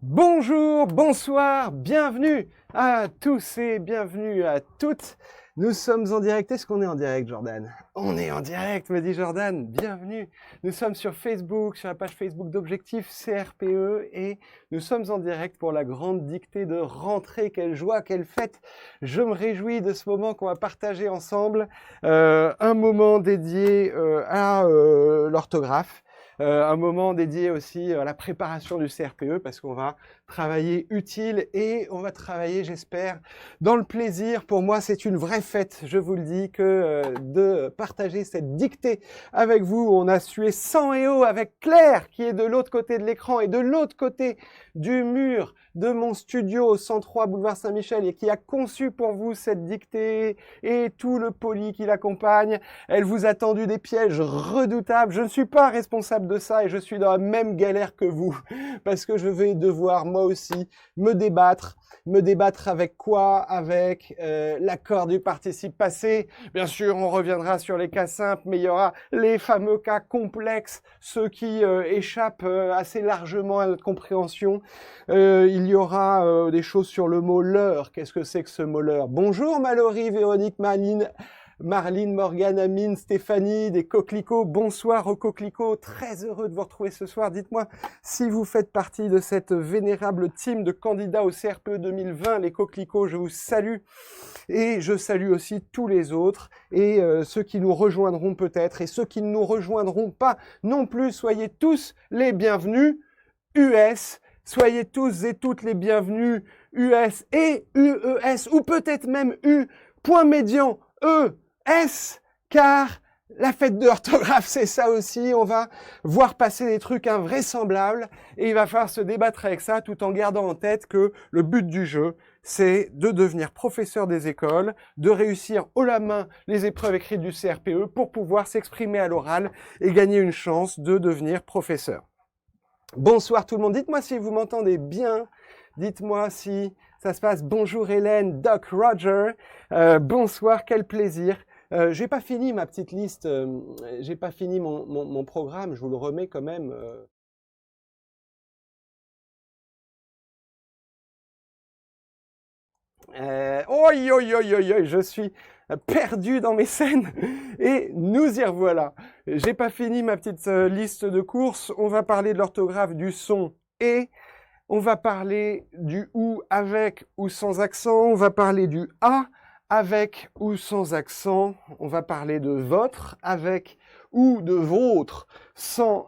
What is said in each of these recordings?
Bonjour, bonsoir, bienvenue à tous et bienvenue à toutes. Nous sommes en direct. Est-ce qu'on est en direct, Jordan? On est en direct, me dit Jordan. Bienvenue. Nous sommes sur Facebook, sur la page Facebook d'Objectif CRPE et nous sommes en direct pour la grande dictée de rentrée. Quelle joie, quelle fête. Je me réjouis de ce moment qu'on va partager ensemble. Un moment dédié à l'orthographe. Un moment dédié aussi à la préparation du CRPE parce qu'on va travailler utile et on va travailler, j'espère, dans le plaisir. Pour moi, c'est une vraie fête, je vous le dis, que de partager cette dictée avec vous. On a sué sang et eau avec Claire qui est de l'autre côté de l'écran et de l'autre côté du mur de mon studio au 103 boulevard Saint-Michel et qui a conçu pour vous cette dictée et tout le poli qui l'accompagne. Elle vous a tendu des pièges redoutables. Je ne suis pas responsable de ça et je suis dans la même galère que vous parce que je vais devoir moi aussi me débattre avec quoi? Avec l'accord du participe passé. Bien sûr, on reviendra sur les cas simples, mais il y aura les fameux cas complexes, ceux qui échappent assez largement à notre compréhension. Il y aura des choses sur le mot leurre. Qu'est-ce que c'est que ce mot leurre? Bonjour Mallory, Véronique, Marline, Morgane, Amine, Stéphanie, des coquelicots. Bonsoir aux coquelicots. Très heureux de vous retrouver ce soir. Dites-moi si vous faites partie de cette vénérable team de candidats au CRPE 2020. Les coquelicots, je vous salue. Et je salue aussi tous les autres et ceux qui nous rejoindront peut-être et ceux qui ne nous rejoindront pas non plus. Soyez tous les bienvenus. US, soyez tous et toutes les bienvenus. US et UES ou peut-être même U, point médian, E-S, car la fête de l'orthographe, c'est ça aussi. On va voir passer des trucs invraisemblables et il va falloir se débattre avec ça tout en gardant en tête que le but du jeu, c'est de devenir professeur des écoles, de réussir haut la main les épreuves écrites du CRPE pour pouvoir s'exprimer à l'oral et gagner une chance de devenir professeur. Bonsoir tout le monde. Dites-moi si vous m'entendez bien. Dites-moi si ça se passe. Bonjour Hélène, Doc Roger. Bonsoir, quel plaisir. J'ai pas fini ma petite liste. J'ai pas fini mon programme. Je vous le remets quand même. Je suis perdu dans mes scènes et nous y revoilà. J'ai pas fini ma petite liste de courses. On va parler de l'orthographe du son et on va parler du ou avec ou sans accent. On va parler du a avec ou sans accent. On va parler de votre avec ou de vôtre sans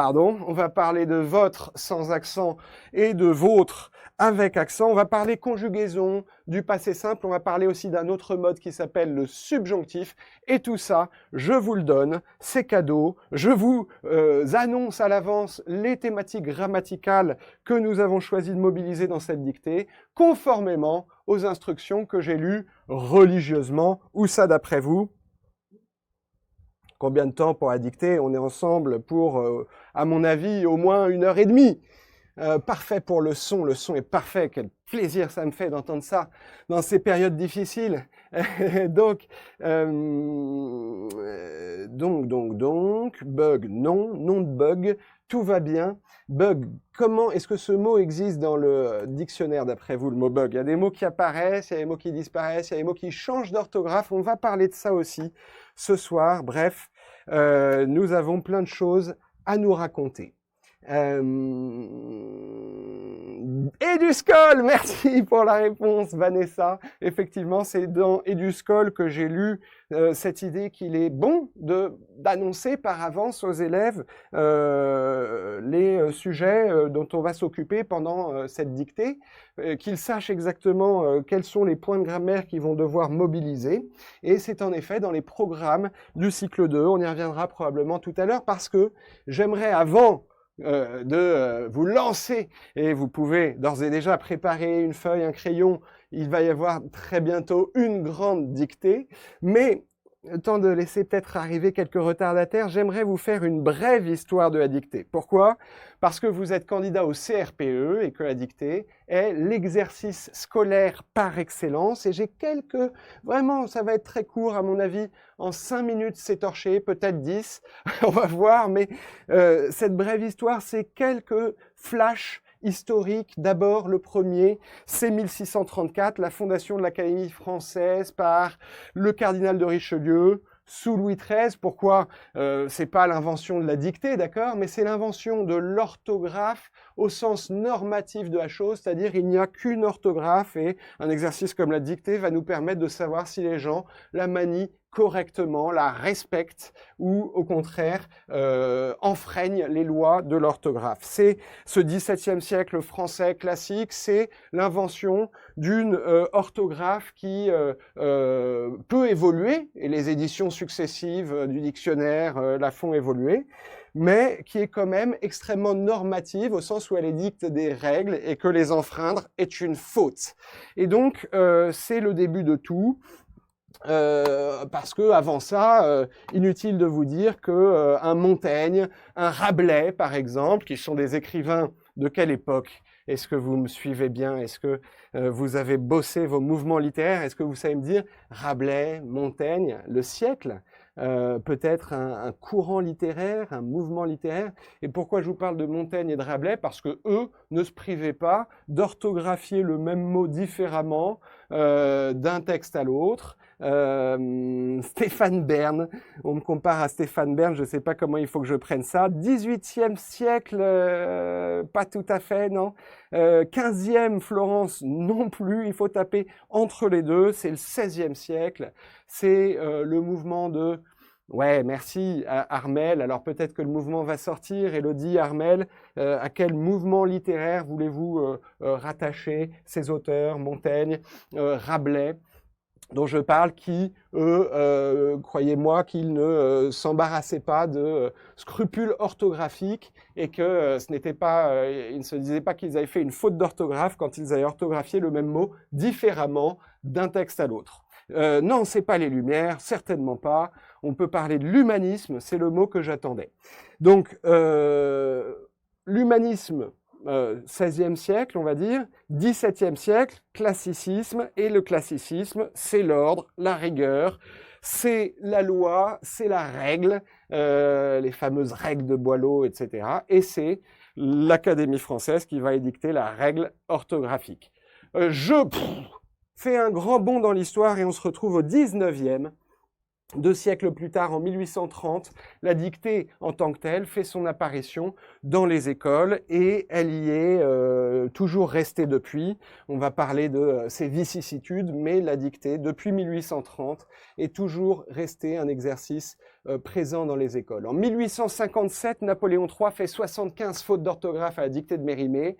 on va parler de votre sans accent et de vôtre avec accent. On va parler conjugaison, du passé simple. On va parler aussi d'un autre mode qui s'appelle le subjonctif. Et tout ça, je vous le donne, c'est cadeau. Je vous annonce à l'avance les thématiques grammaticales que nous avons choisi de mobiliser dans cette dictée, conformément aux instructions que j'ai lues religieusement. Où ça d'après vous? Combien de temps pour la dictée? On est ensemble pour, à mon avis, au moins 1h30. Parfait pour le son est parfait, quel plaisir ça me fait d'entendre ça dans ces périodes difficiles. donc, bug, non de bug, tout va bien. Bug, comment est-ce que ce mot existe dans le dictionnaire d'après vous, le mot bug? Il y a des mots qui apparaissent, il y a des mots qui disparaissent, il y a des mots qui changent d'orthographe, on va parler de ça aussi ce soir. Bref, nous avons plein de choses à nous raconter. Eduscol, merci pour la réponse Vanessa. Effectivement, c'est dans Eduscol que j'ai lu cette idée qu'il est bon d'annoncer par avance aux élèves les sujets dont on va s'occuper pendant cette dictée, qu'ils sachent exactement quels sont les points de grammaire qu'ils vont devoir mobiliser. Et c'est en effet dans les programmes du cycle 2, on y reviendra probablement tout à l'heure, parce que j'aimerais avant de vous lancer, et vous pouvez d'ores et déjà préparer une feuille, un crayon, il va y avoir très bientôt une grande dictée, mais temps de laisser peut-être arriver quelques retardataires, j'aimerais vous faire une brève histoire de la dictée. Pourquoi? Parce que vous êtes candidat au CRPE et que la dictée est l'exercice scolaire par excellence. Et j'ai vraiment, ça va être très court à mon avis, en 5 minutes c'est torché, peut-être 10, on va voir, mais cette brève histoire, c'est quelques flashs historique. D'abord, le premier, c'est 1634, la fondation de l'Académie française par le cardinal de Richelieu, sous Louis XIII. Pourquoi c'est pas l'invention de la dictée, d'accord, mais c'est l'invention de l'orthographe au sens normatif de la chose, c'est-à-dire il n'y a qu'une orthographe et un exercice comme la dictée va nous permettre de savoir si les gens la manient correctement, la respectent ou au contraire enfreignent les lois de l'orthographe. C'est ce XVIIe siècle français classique, c'est l'invention d'une orthographe qui peut évoluer, et les éditions successives du dictionnaire la font évoluer, mais qui est quand même extrêmement normative au sens où elle édicte des règles et que les enfreindre est une faute. Et donc, c'est le début de tout. Parce que avant ça, inutile de vous dire que un Montaigne, un Rabelais par exemple, qui sont des écrivains de quelle époque? Est-ce que vous me suivez bien? Est-ce que vous avez bossé vos mouvements littéraires? Est-ce que vous savez me dire Rabelais, Montaigne, le siècle? Peut-être un courant littéraire, un mouvement littéraire. Et pourquoi je vous parle de Montaigne et de Rabelais? Parce que eux ne se privaient pas d'orthographier le même mot différemment d'un texte à l'autre. Stéphane Bern, on me compare à Stéphane Bern, je ne sais pas comment il faut que je prenne ça. 18e siècle, pas tout à fait, non. 15e Florence, non plus, il faut taper entre les deux, c'est le 16e siècle, c'est le mouvement de... Ouais, merci Armel. Alors peut-être que le mouvement va sortir. Élodie, Armel, à quel mouvement littéraire voulez-vous rattacher ces auteurs, Montaigne, Rabelais, dont je parle, qui, eux, croyez-moi, qu'ils ne s'embarrassaient pas de scrupules orthographiques et que ce n'était pas, ils ne se disaient pas qu'ils avaient fait une faute d'orthographe quand ils avaient orthographié le même mot différemment d'un texte à l'autre. Non, c'est pas les Lumières, certainement pas. On peut parler de l'humanisme, c'est le mot que j'attendais. Donc, l'humanisme, 16e siècle, on va dire, 17e siècle, classicisme, et le classicisme, c'est l'ordre, la rigueur, c'est la loi, c'est la règle, les fameuses règles de Boileau, etc. Et c'est l'Académie française qui va édicter la règle orthographique. Fais un grand bond dans l'histoire et on se retrouve au 19e. 2 siècles plus tard, en 1830, la dictée en tant que telle fait son apparition dans les écoles et elle y est toujours restée depuis. On va parler de ses vicissitudes, mais la dictée, depuis 1830, est toujours restée un exercice présent dans les écoles. En 1857, Napoléon III fait 75 fautes d'orthographe à la dictée de Mérimée.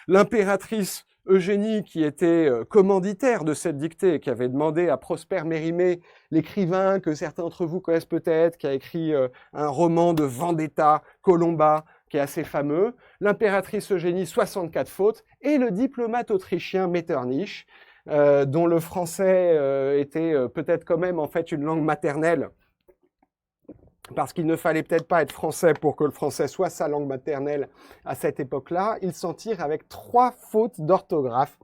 L'impératrice Eugénie, qui était commanditaire de cette dictée, qui avait demandé à Prosper Mérimée, l'écrivain que certains d'entre vous connaissent peut-être, qui a écrit un roman de vendetta, Colomba, qui est assez fameux, l'impératrice Eugénie, 64 fautes, et le diplomate autrichien Metternich, dont le français était peut-être quand même en fait une langue maternelle, parce qu'il ne fallait peut-être pas être français pour que le français soit sa langue maternelle à cette époque-là, il s'en tire avec 3 fautes d'orthographe.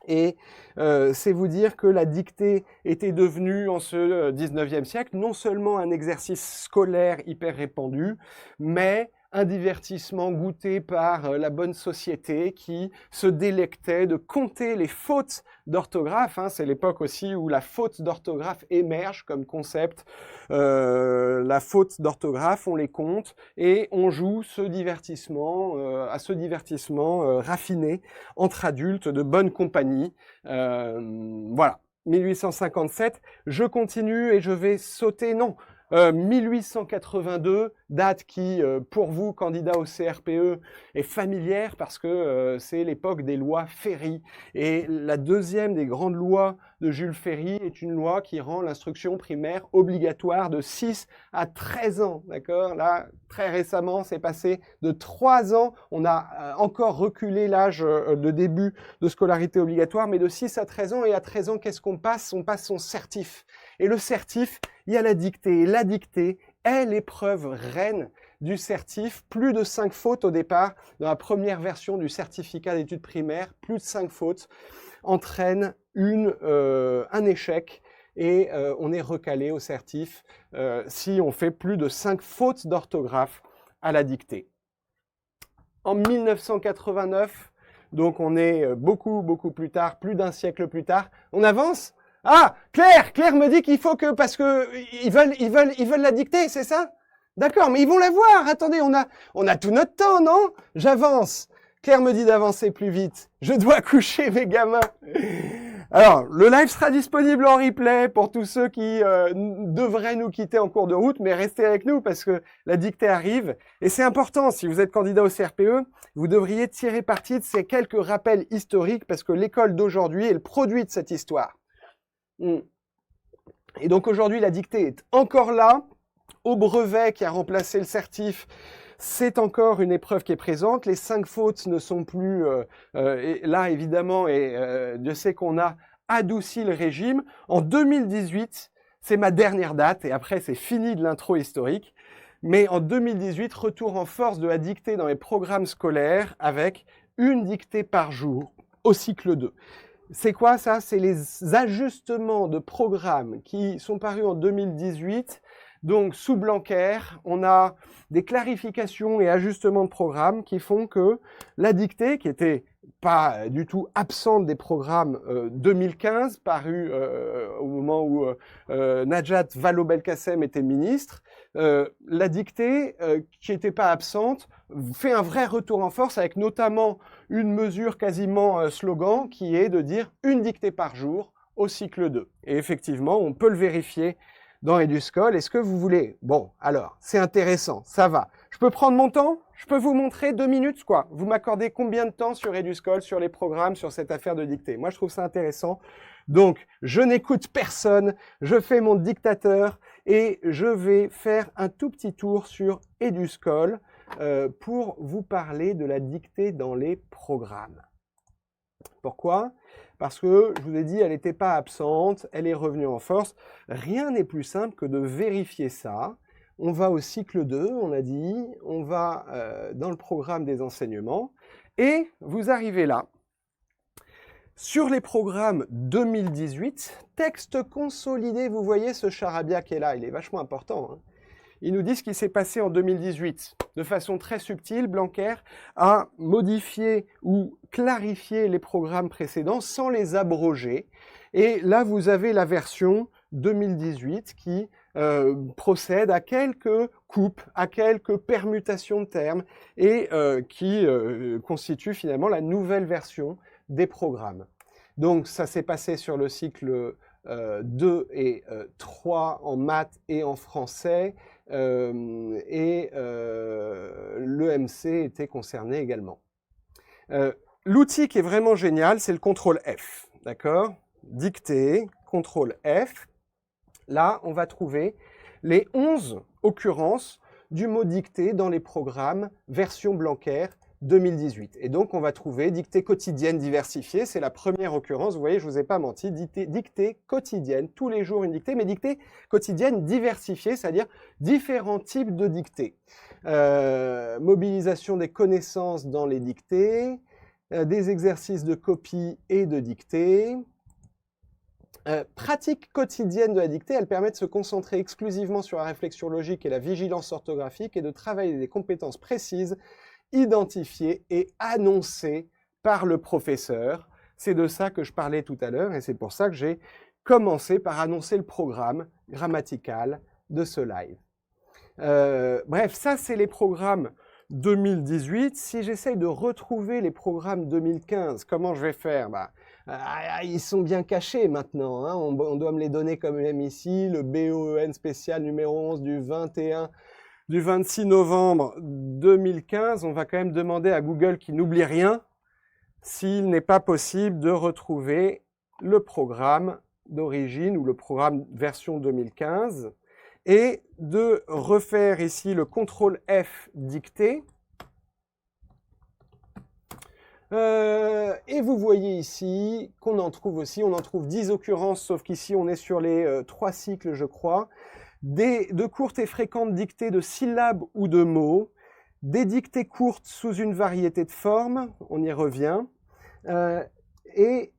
Et c'est vous dire que la dictée était devenue, en ce 19e siècle, non seulement un exercice scolaire hyper répandu, mais un divertissement goûté par la bonne société qui se délectait de compter les fautes d'orthographe. C'est l'époque aussi où la faute d'orthographe émerge comme concept. La faute d'orthographe, on les compte et on joue ce divertissement, à ce divertissement raffiné entre adultes de bonne compagnie. Voilà, 1857. Je continue et je vais sauter, non. 1882, date qui, pour vous, candidats au CRPE, est familière parce que c'est l'époque des lois Ferry. Et la deuxième des grandes lois de Jules Ferry est une loi qui rend l'instruction primaire obligatoire de 6 à 13 ans. D'accord ? Là, très récemment, c'est passé de 3 ans. On a encore reculé l'âge de début de scolarité obligatoire, mais de 6 à 13 ans. Et à 13 ans, qu'est-ce qu'on passe ? On passe son certif. Et le certif, il y a la dictée. Et la dictée est l'épreuve reine du certif. Plus de 5 fautes au départ. Dans la première version du certificat d'études primaires, plus de 5 fautes entraînent un échec. Et on est recalé au certif si on fait plus de 5 fautes d'orthographe à la dictée. en 1989. Donc on est beaucoup plus tard, plus d'un siècle plus tard. On avance? Ah, Claire me dit qu'il faut que, parce que ils veulent la dicter, c'est ça? D'accord, mais ils vont la voir. Attendez, on a tout notre temps, non? J'avance. Claire me dit d'avancer plus vite. Je dois coucher mes gamins. Alors, le live sera disponible en replay pour tous ceux qui devraient nous quitter en cours de route, mais restez avec nous parce que la dictée arrive. Et c'est important, si vous êtes candidat au CRPE, vous devriez tirer parti de ces quelques rappels historiques parce que l'école d'aujourd'hui est le produit de cette histoire. Et donc aujourd'hui, la dictée est encore là. Au brevet qui a remplacé le certif, c'est encore une épreuve qui est présente. Les 5 fautes ne sont plus là, évidemment, et Dieu sait qu'on a adouci le régime. En 2018, c'est ma dernière date, et après, c'est fini de l'intro historique. Mais en 2018, retour en force de la dictée dans les programmes scolaires avec une dictée par jour au cycle 2. C'est quoi ça? C'est les ajustements de programmes qui sont parus en 2018. Donc, sous Blanquer, on a des clarifications et ajustements de programmes qui font que la dictée, qui était pas du tout absente des programmes 2015, parus au moment où Najat Vallaud-Belkacem était ministre, la dictée, qui n'était pas absente, fait un vrai retour en force avec notamment une mesure quasiment slogan qui est de dire une dictée par jour au cycle 2. Et effectivement, on peut le vérifier dans Eduscol. Est-ce que vous voulez? Bon, alors, c'est intéressant, ça va. Je peux prendre mon temps? Je peux vous montrer 2 minutes, quoi. Vous m'accordez combien de temps sur Eduscol, sur les programmes, sur cette affaire de dictée? Moi, je trouve ça intéressant. Donc, je n'écoute personne, je fais mon dictateur et je vais faire un tout petit tour sur Eduscol pour vous parler de la dictée dans les programmes. Pourquoi? Parce que, je vous ai dit, elle n'était pas absente, elle est revenue en force. Rien n'est plus simple que de vérifier ça. On va au cycle 2, on a dit, on va dans le programme des enseignements, et vous arrivez là. Sur les programmes 2018, texte consolidé, vous voyez ce charabia qui est là, il est vachement important, hein. Il nous dit ce qui s'est passé en 2018. De façon très subtile, Blanquer a modifié ou clarifié les programmes précédents sans les abroger. Et là, vous avez la version 2018 qui procède à quelques coupes, à quelques permutations de termes et qui constitue finalement la nouvelle version des programmes. Donc, ça s'est passé sur le cycle 2 et 3 en maths et en français. L'EMC était concerné également. L'outil qui est vraiment génial, c'est le CTRL F, d'accord? Dictée, CTRL F. Là, on va trouver les 11 occurrences du mot dictée dans les programmes version Blanquer 2018. Et donc, on va trouver dictée quotidienne diversifiée, c'est la première occurrence. Vous voyez, je vous ai pas menti, dictée quotidienne, tous les jours une dictée, mais dictée quotidienne diversifiée, c'est-à-dire différents types de dictées. Mobilisation des connaissances dans les dictées, des exercices de copie et de dictée. Pratique quotidienne de la dictée, elle permet de se concentrer exclusivement sur la réflexion logique et la vigilance orthographique et de travailler des compétences précises identifié et annoncé par le professeur. C'est de ça que je parlais tout à l'heure et c'est pour ça que j'ai commencé par annoncer le programme grammatical de ce live. Bref, ça c'est les programmes 2018. Si j'essaye de retrouver les programmes 2015, comment je vais faire? Ils sont bien cachés maintenant, hein. On doit me les donner comme même ici, le BOEN spécial numéro 11 du 26 novembre 2015, on va quand même demander à Google qui n'oublie rien s'il n'est pas possible de retrouver le programme d'origine ou le programme version 2015 et de refaire ici le CTRL F dictée. Et vous voyez ici qu'on en trouve aussi, on en trouve 10 occurrences, sauf qu'ici on est sur les 3 cycles, je crois. De courtes et fréquentes dictées de syllabes ou de mots, des dictées courtes sous une variété de formes, on y revient, et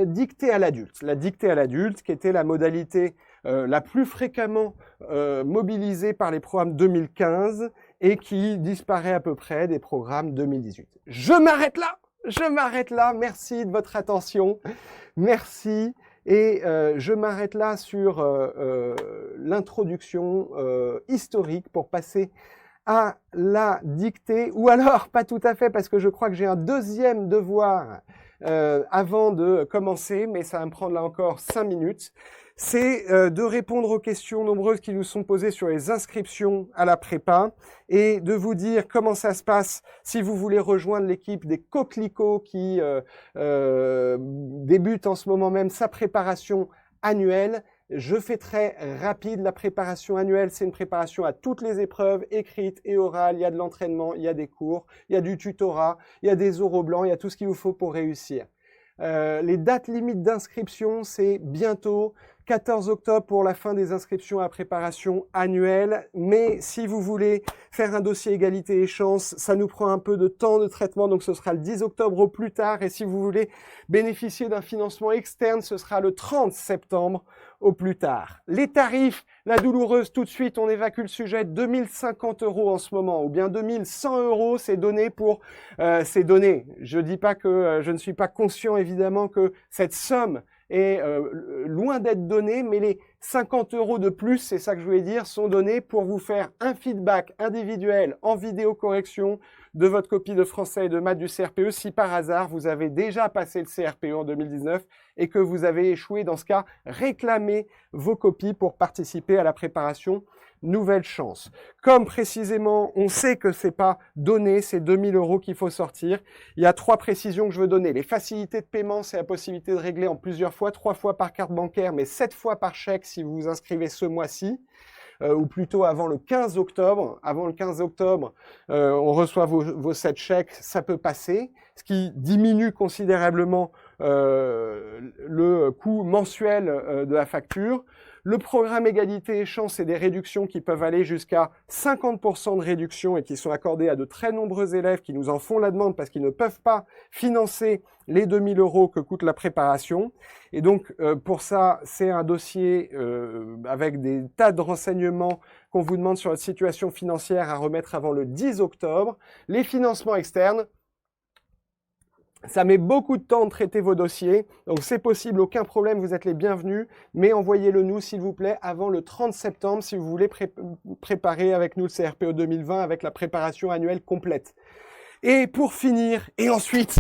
dictée à l'adulte. La dictée à l'adulte, qui était la modalité la plus fréquemment mobilisée par les programmes 2015 et qui disparaît à peu près des programmes 2018. Je m'arrête là, merci de votre attention, merci, et je m'arrête là sur l'introduction historique pour passer à la dictée, ou alors pas tout à fait, parce que je crois que j'ai un deuxième devoir avant de commencer, mais ça va me prendre là encore 5 minutes, c'est de répondre aux questions nombreuses qui nous sont posées sur les inscriptions à la prépa et de vous dire comment ça se passe si vous voulez rejoindre l'équipe des Coquelicots qui débute en ce moment même sa préparation annuelle. Je fais très rapide. La préparation annuelle, c'est une préparation à toutes les épreuves, écrites et orales. Il y a de l'entraînement, il y a des cours, il y a du tutorat, il y a des oraux blancs, il y a tout ce qu'il vous faut pour réussir. Les dates limites d'inscription, c'est bientôt 14 octobre pour la fin des inscriptions à préparation annuelle. Mais si vous voulez faire un dossier égalité et chance, ça nous prend un peu de temps de traitement, donc ce sera le 10 octobre au plus tard. Et si vous voulez bénéficier d'un financement externe, ce sera le 30 septembre au plus tard. Les tarifs, la douloureuse, tout de suite, on évacue le sujet, 2050 € en ce moment, ou bien 2100 €, c'est donné pour, c'est donné. Je dis pas que je ne suis pas conscient, évidemment, que cette somme est loin d'être donnée, mais les 50 € de plus, c'est ça que je voulais dire, sont donnés pour vous faire un feedback individuel en vidéo-correction de votre copie de français et de maths du CRPE si par hasard vous avez déjà passé le CRPE en 2019 et que vous avez échoué. Dans ce cas, réclamez vos copies pour participer à la préparation Nouvelle Chance. Comme précisément, on sait que c'est pas donné, c'est 2000 € qu'il faut sortir. Il y a 3 précisions que je veux donner. Les facilités de paiement, c'est la possibilité de régler en plusieurs fois, 3 fois par carte bancaire, mais 7 fois par chèque si vous vous inscrivez ce mois-ci. Ou plutôt avant le 15 octobre. Avant le 15 octobre, on reçoit vos 7 chèques, ça peut passer, ce qui diminue considérablement le coût mensuel de la facture. Le programme égalité et chance, c'est des réductions qui peuvent aller jusqu'à 50% de réduction et qui sont accordées à de très nombreux élèves qui nous en font la demande parce qu'ils ne peuvent pas financer les 2000 € que coûte la préparation. Et donc, pour ça, c'est un dossier avec des tas de renseignements qu'on vous demande sur votre situation financière à remettre avant le 10 octobre. Les financements externes, ça met beaucoup de temps de traiter vos dossiers, donc c'est possible, aucun problème, vous êtes les bienvenus, mais envoyez-le nous, s'il vous plaît, avant le 30 septembre si vous voulez préparer avec nous le CRPE 2020 avec la préparation annuelle complète. Et pour finir, et ensuite...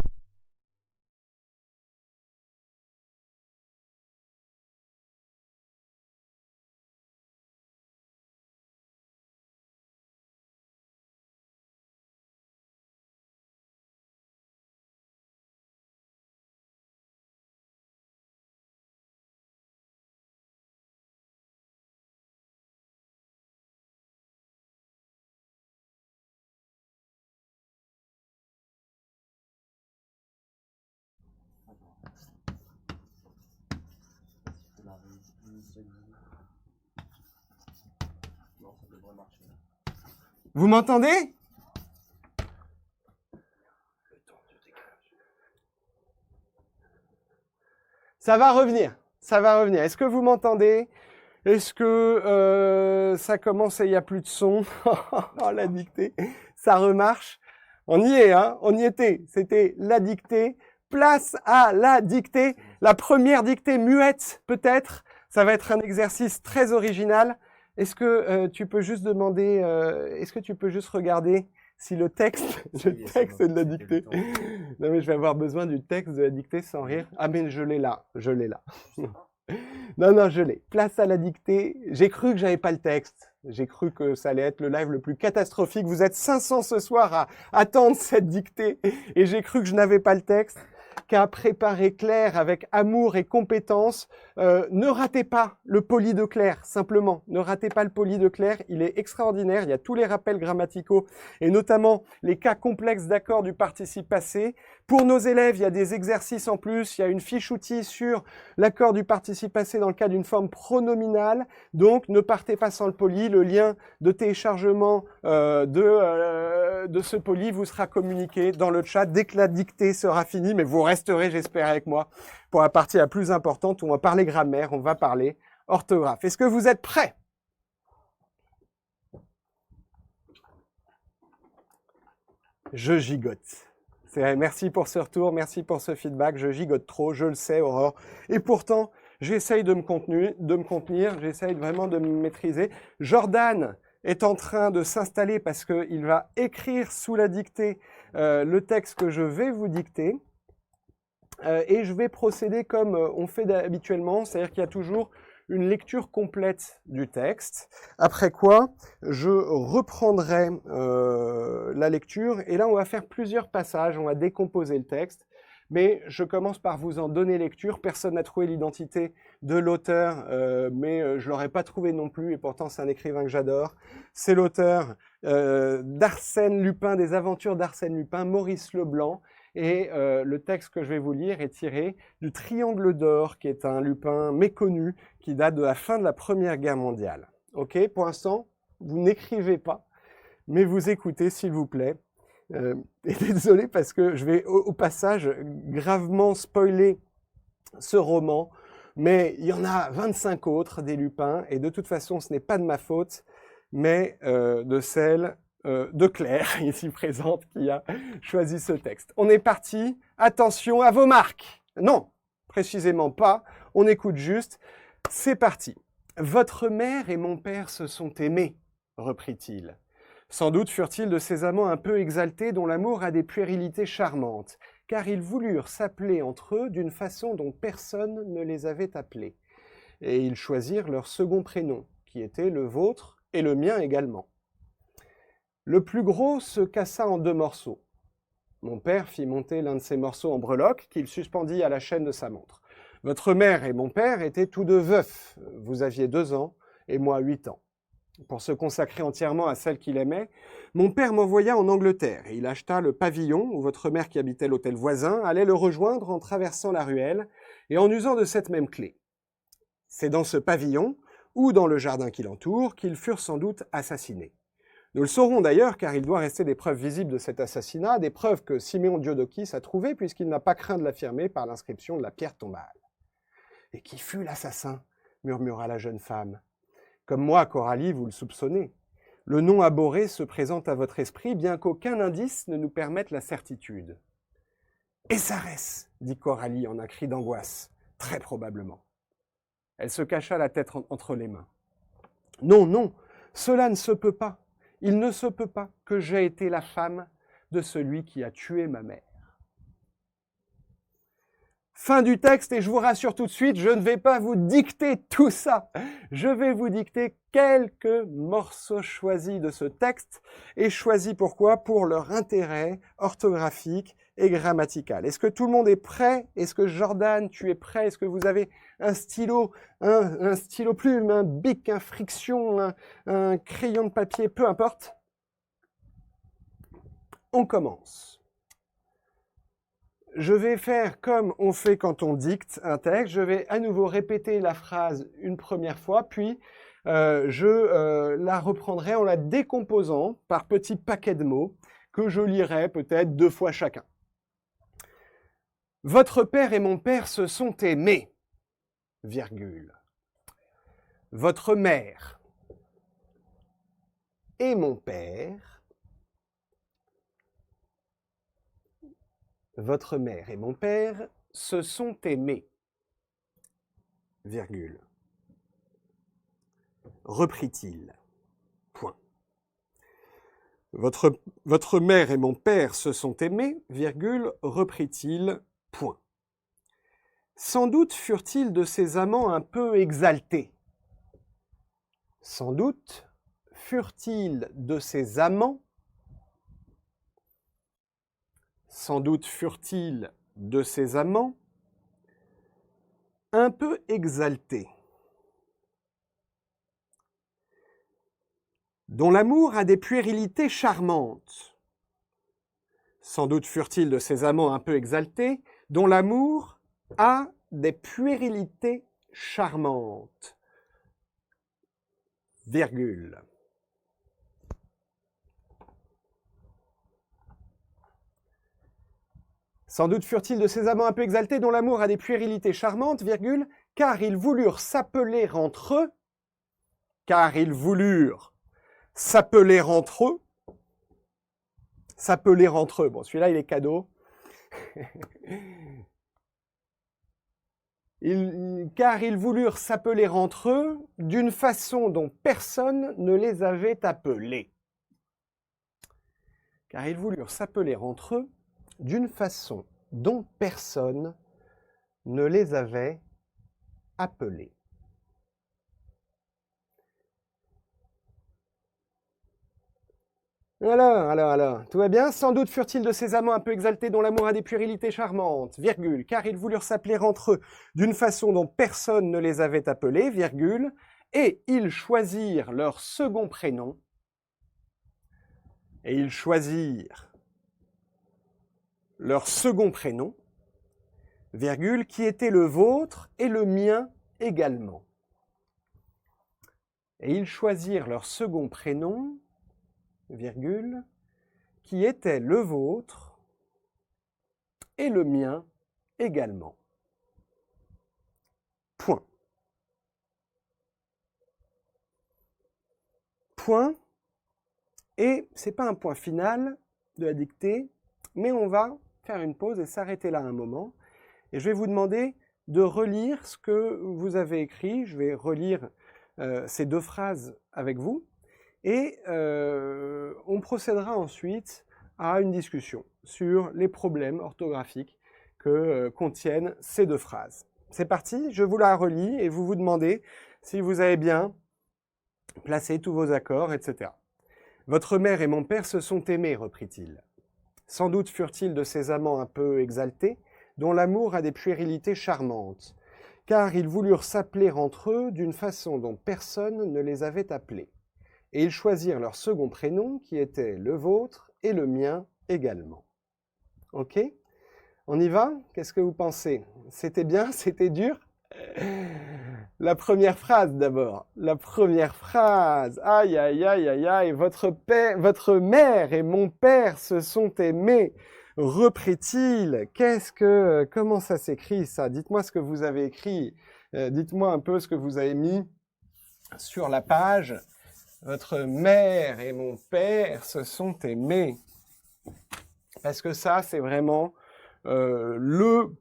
Vous m'entendez? Ça va revenir, ça va revenir. Est-ce que vous m'entendez? Est-ce que ça commence et il n'y a plus de son? Oh, la dictée, ça remarche. On y est, hein? On y était. C'était la dictée. Place à la dictée. La première dictée muette, peut-être. Ça va être un exercice très original. Est-ce que tu peux juste demander, est-ce que tu peux juste regarder si le texte est de la dictée? Non, mais je vais avoir besoin du texte de la dictée sans rire. Ah, mais je l'ai là, je l'ai là. Non, je l'ai. Place à la dictée. J'ai cru que j'avais pas le texte. J'ai cru que ça allait être le live le plus catastrophique. Vous êtes 500 ce soir à attendre cette dictée et j'ai cru que je n'avais pas le texte. Qu'à préparer Claire avec amour et compétence. Ne ratez pas le poli de Claire, simplement. Ne ratez pas le poli de Claire, il est extraordinaire. Il y a tous les rappels grammaticaux et notamment les cas complexes d'accords du participe passé. Pour nos élèves, il y a des exercices en plus. Il y a une fiche outil sur l'accord du participe passé dans le cas d'une forme pronominale. Donc, ne partez pas sans le poli. Le lien de téléchargement de ce poli vous sera communiqué dans le chat dès que la dictée sera finie. Mais vous resterez, j'espère, avec moi pour la partie la plus importante où on va parler grammaire, on va parler orthographe. Est-ce que vous êtes prêts? Je gigote. Merci pour ce retour, merci pour ce feedback. Je gigote trop, je le sais, Aurore. Et pourtant, j'essaye de me contenir, j'essaye vraiment de me maîtriser. Jordan est en train de s'installer parce qu'il va écrire sous la dictée le texte que je vais vous dicter. Et je vais procéder comme on fait habituellement, c'est-à-dire qu'il y a toujours une lecture complète du texte, après quoi je reprendrai la lecture, et là on va faire plusieurs passages, on va décomposer le texte, mais je commence par vous en donner lecture. Personne n'a trouvé l'identité de l'auteur, mais je ne l'aurais pas trouvé non plus, et pourtant c'est un écrivain que j'adore. C'est l'auteur d'Arsène Lupin, des aventures d'Arsène Lupin, Maurice Leblanc. Et le texte que je vais vous lire est tiré du Triangle d'Or, qui est un Lupin méconnu, qui date de la fin de la Première Guerre mondiale. Ok, pour l'instant, vous n'écrivez pas, mais vous écoutez, s'il vous plaît. Et désolé parce que je vais au passage gravement spoiler ce roman, mais il y en a 25 autres, des Lupins, et de toute façon, ce n'est pas de ma faute, mais de celle de Claire, ici présente, qui a choisi ce texte. On est parti. Attention à vos marques. Non, précisément pas. On écoute juste. C'est parti. Votre mère et mon père se sont aimés, reprit-il. Sans doute furent-ils de ces amants un peu exaltés dont l'amour a des puérilités charmantes, car ils voulurent s'appeler entre eux d'une façon dont personne ne les avait appelés. Et ils choisirent leur second prénom, qui était le vôtre et le mien également. Le plus gros se cassa en 2 morceaux. Mon père fit monter l'un de ces morceaux en breloque qu'il suspendit à la chaîne de sa montre. Votre mère et mon père étaient tous deux veufs. Vous aviez 2 ans et moi 8 ans. Pour se consacrer entièrement à celle qu'il aimait, mon père m'envoya en Angleterre et il acheta le pavillon où votre mère, qui habitait l'hôtel voisin, allait le rejoindre en traversant la ruelle et en usant de cette même clé. C'est dans ce pavillon ou dans le jardin qui l'entoure qu'ils furent sans doute assassinés. Nous le saurons d'ailleurs, car il doit rester des preuves visibles de cet assassinat, des preuves que Siméon Diodokis a trouvées, puisqu'il n'a pas craint de l'affirmer par l'inscription de la pierre tombale. « Et qui fut l'assassin » murmura la jeune femme. « Comme moi, Coralie, vous le soupçonnez. Le nom abhorré se présente à votre esprit, bien qu'aucun indice ne nous permette la certitude. »« Et Sarès » dit Coralie en un cri d'angoisse, très probablement. Elle se cacha la tête entre les mains. « Non, non, cela ne se peut pas. Il ne se peut pas que j'aie été la femme de celui qui a tué ma mère. » Fin du texte, et je vous rassure tout de suite, je ne vais pas vous dicter tout ça. Je vais vous dicter quelques morceaux choisis de ce texte, et choisis pourquoi ? Pour leur intérêt orthographique et grammatical. Est-ce que tout le monde est prêt ? Est-ce que Jordan, tu es prêt ? Est-ce que vous avez un stylo, un stylo plume, un bic, un friction, un crayon de papier, peu importe. On commence. Je vais faire comme on fait quand on dicte un texte. Je vais à nouveau répéter la phrase une première fois, puis je la reprendrai en la décomposant par petits paquets de mots que je lirai peut-être 2 fois chacun. Votre père et mon père se sont aimés, virgule. Votre mère et mon père, votre mère et mon père se sont aimés, virgule. Reprit-il, point. Votre mère et mon père se sont aimés, virgule, reprit-il, point. Sans doute furent-ils de ces amants un peu exaltés. Sans doute furent-ils de ces amants, sans doute furent-ils de ces amants un peu exaltés, dont l'amour a des puérilités charmantes. Sans doute furent-ils de ces amants un peu exaltés, dont l'amour a des puérilités charmantes. Virgule. Sans doute furent-ils de ces amants un peu exaltés, dont l'amour a des puérilités charmantes, virgule, car ils voulurent s'appeler entre eux, car ils voulurent s'appeler entre eux, s'appeler entre eux. Bon, celui-là, il est cadeau. Car ils voulurent s'appeler entre eux d'une façon dont personne ne les avait appelés. Car ils voulurent s'appeler entre eux d'une façon dont personne ne les avait appelés. Alors, tout va bien? Sans doute furent-ils de ces amants un peu exaltés dont l'amour a des puérilités charmantes, virgule, car ils voulurent s'appeler entre eux d'une façon dont personne ne les avait appelés, virgule, et ils choisirent leur second prénom, virgule, qui était le vôtre et le mien également. Et ils choisirent leur second prénom, virgule, qui était le vôtre et le mien également. Point. Point. Et ce n'est pas un point final de la dictée, mais on va faire une pause et s'arrêter là un moment. Et je vais vous demander de relire ce que vous avez écrit. Je vais relire ces deux phrases avec vous. Et on procédera ensuite à une discussion sur les problèmes orthographiques que contiennent ces deux phrases. C'est parti, je vous la relis et vous vous demandez si vous avez bien placé tous vos accords, etc. « Votre mère et mon père se sont aimés, reprit-il. Sans doute furent-ils de ces amants un peu exaltés, dont l'amour a des puérilités charmantes, car ils voulurent s'appeler entre eux d'une façon dont personne ne les avait appelés. Et ils choisirent leur second prénom, qui était le vôtre et le mien également. » Ok? On y va? Qu'est-ce que vous pensez? C'était bien? C'était dur? La première phrase d'abord. La première phrase. Aïe, aïe, aïe, aïe, aïe. Votre mère et mon père se sont aimés. Reprit-il. Comment ça s'écrit ça? Dites-moi ce que vous avez écrit. Dites-moi un peu ce que vous avez mis sur la page. Votre mère et mon père se sont aimés. Parce que ça, c'est vraiment le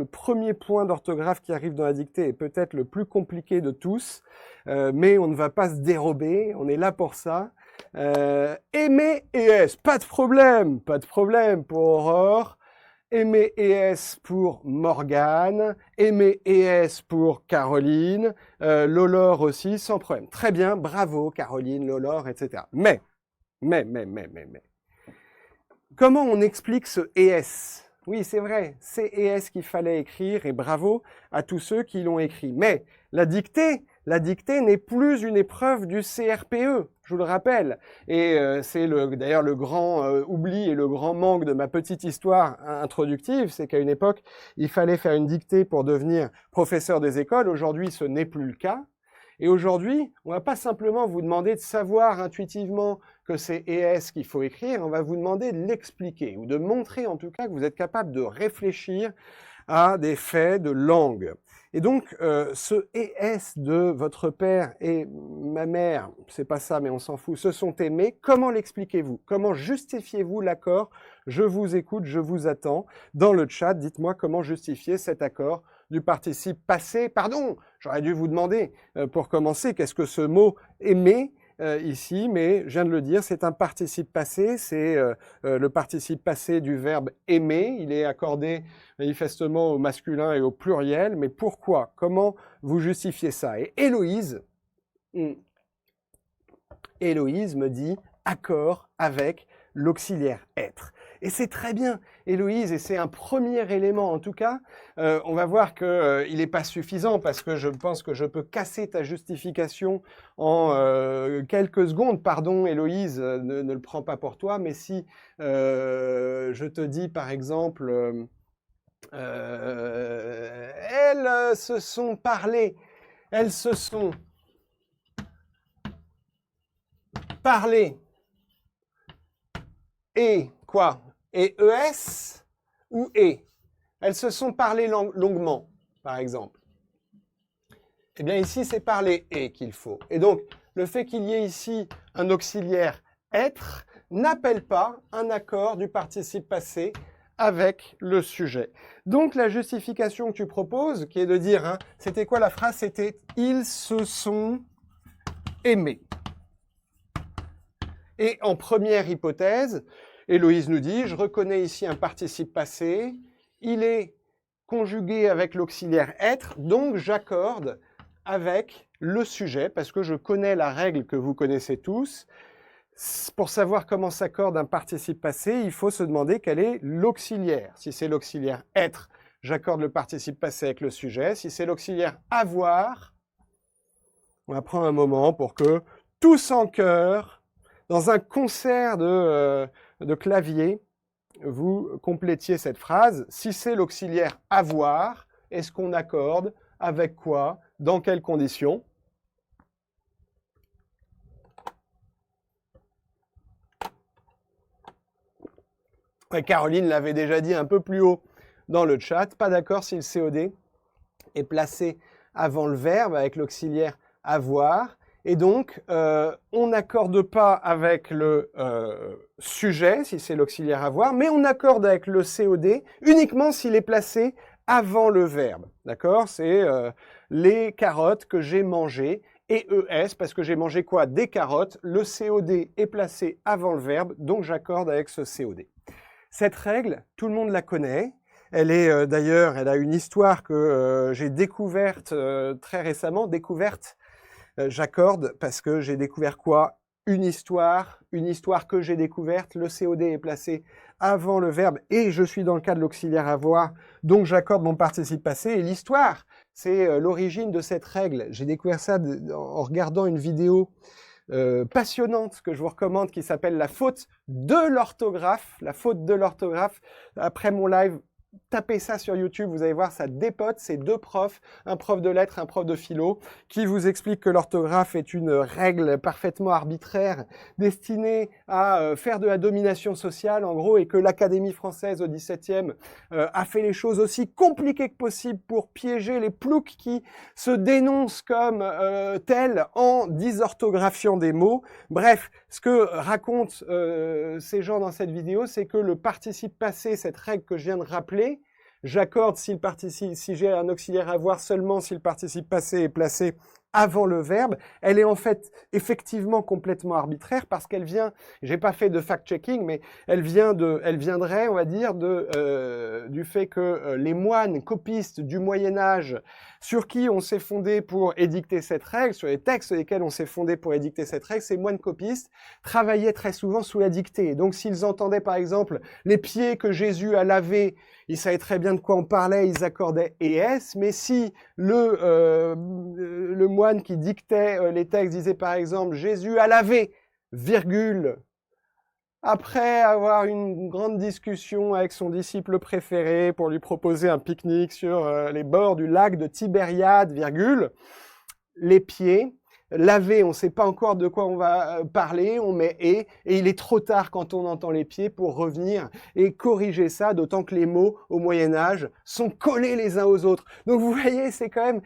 premier point d'orthographe qui arrive dans la dictée est peut-être le plus compliqué de tous, mais on ne va pas se dérober, on est là pour ça. Aimer et S, pas de problème pour Aurore. Aimer et S pour Morgane, Aimer et S pour Caroline, Lolor aussi, sans problème. Très bien, bravo Caroline, Lolor, etc. Mais, comment on explique ce ES? Oui, c'est vrai, c'est ES qu'il fallait écrire, et bravo à tous ceux qui l'ont écrit. Mais la dictée n'est plus une épreuve du CRPE, je vous le rappelle. Et c'est d'ailleurs le grand oubli et le grand manque de ma petite histoire introductive, c'est qu'à une époque, il fallait faire une dictée pour devenir professeur des écoles. Aujourd'hui, ce n'est plus le cas. Et aujourd'hui, on ne va pas simplement vous demander de savoir intuitivement que c'est ES qu'il faut écrire, on va vous demander de l'expliquer, ou de montrer en tout cas que vous êtes capable de réfléchir à des faits de langue. Et donc, ce ES de votre père et ma mère, c'est pas ça, mais on s'en fout, se sont aimés, comment l'expliquez-vous? Comment justifiez-vous l'accord? Je vous écoute, je vous attends. Dans le chat, dites-moi comment justifier cet accord du participe passé. Pardon, j'aurais dû vous demander, pour commencer, qu'est-ce que ce mot « aimer » ici, mais je viens de le dire, c'est un participe passé, c'est le participe passé du verbe aimer, il est accordé manifestement au masculin et au pluriel, mais pourquoi? Comment vous justifiez ça? Et Héloïse me dit accord avec l'auxiliaire être. Et c'est très bien, Héloïse, et c'est un premier élément en tout cas. On va voir qu'il n'est pas suffisant parce que je pense que je peux casser ta justification en quelques secondes. Pardon, Héloïse, ne le prends pas pour toi, mais si je te dis par exemple, elles se sont parlé et quoi? Et ES ou E? Elles se sont parlé longuement, par exemple. Eh bien ici, c'est parler « et » qu'il faut. Et donc, le fait qu'il y ait ici un auxiliaire « être » n'appelle pas un accord du participe passé avec le sujet. Donc la justification que tu proposes, qui est de dire, hein, c'était quoi la phrase? C'était « ils se sont aimés ». Et en première hypothèse, Héloïse nous dit, je reconnais ici un participe passé, il est conjugué avec l'auxiliaire être, donc j'accorde avec le sujet, parce que je connais la règle que vous connaissez tous. Pour savoir comment s'accorde un participe passé, il faut se demander quel est l'auxiliaire. Si c'est l'auxiliaire être, j'accorde le participe passé avec le sujet. Si c'est l'auxiliaire avoir, on va prendre un moment pour que tous en chœur, dans un concert de clavier, vous complétiez cette phrase. Si c'est l'auxiliaire avoir, est-ce qu'on accorde avec quoi, dans quelles conditions? Caroline l'avait déjà dit un peu plus haut dans le chat. Pas d'accord si le COD est placé avant le verbe avec l'auxiliaire avoir. Et donc, on n'accorde pas avec le sujet, si c'est l'auxiliaire avoir, mais on accorde avec le COD uniquement s'il est placé avant le verbe. D'accord? C'est les carottes que j'ai mangées, et ES, parce que j'ai mangé quoi? Des carottes. Le COD est placé avant le verbe, donc j'accorde avec ce COD. Cette règle, tout le monde la connaît. Elle est d'ailleurs, elle a une histoire que j'ai découverte très récemment. J'accorde parce que j'ai découvert quoi? Une histoire que j'ai découverte. Le COD est placé avant le verbe et je suis dans le cas de l'auxiliaire avoir, donc j'accorde mon participe passé. Et l'histoire, c'est l'origine de cette règle. J'ai découvert ça en regardant une vidéo passionnante que je vous recommande qui s'appelle La faute de l'orthographe. La faute de l'orthographe. Après mon live, tapez ça sur YouTube, vous allez voir, ça dépote. C'est deux profs, un prof de lettres, un prof de philo, qui vous expliquent que l'orthographe est une règle parfaitement arbitraire destinée à faire de la domination sociale, en gros, et que l'Académie française au XVIIe a fait les choses aussi compliquées que possible pour piéger les ploucs qui se dénoncent comme tels en dysorthographiant des mots. Bref, ce que racontent ces gens dans cette vidéo, c'est que le participe passé, cette règle que je viens de rappeler, j'accorde si j'ai un auxiliaire avoir seulement si le participe passé est placé avant le verbe. Elle est en fait effectivement complètement arbitraire parce qu'elle vient, j'ai pas fait de fact-checking, mais elle viendrait, on va dire, du fait que les moines copistes du Moyen-Âge sur qui on s'est fondé pour édicter cette règle, sur les textes sur lesquels on s'est fondé pour édicter cette règle, ces moines copistes travaillaient très souvent sous la dictée. Et donc s'ils entendaient par exemple les pieds que Jésus a lavés, ils savaient très bien de quoi on parlait, ils accordaient ES, mais si le moine qui dictait les textes disait par exemple « Jésus a lavé, virgule », après avoir une grande discussion avec son disciple préféré pour lui proposer un pique-nique sur les bords du lac de Tibériade, virgule, les pieds, laver, on ne sait pas encore de quoi on va parler, on met et il est trop tard quand on entend les pieds pour revenir et corriger ça, d'autant que les mots au Moyen-Âge sont collés les uns aux autres. Donc vous voyez, c'est quand même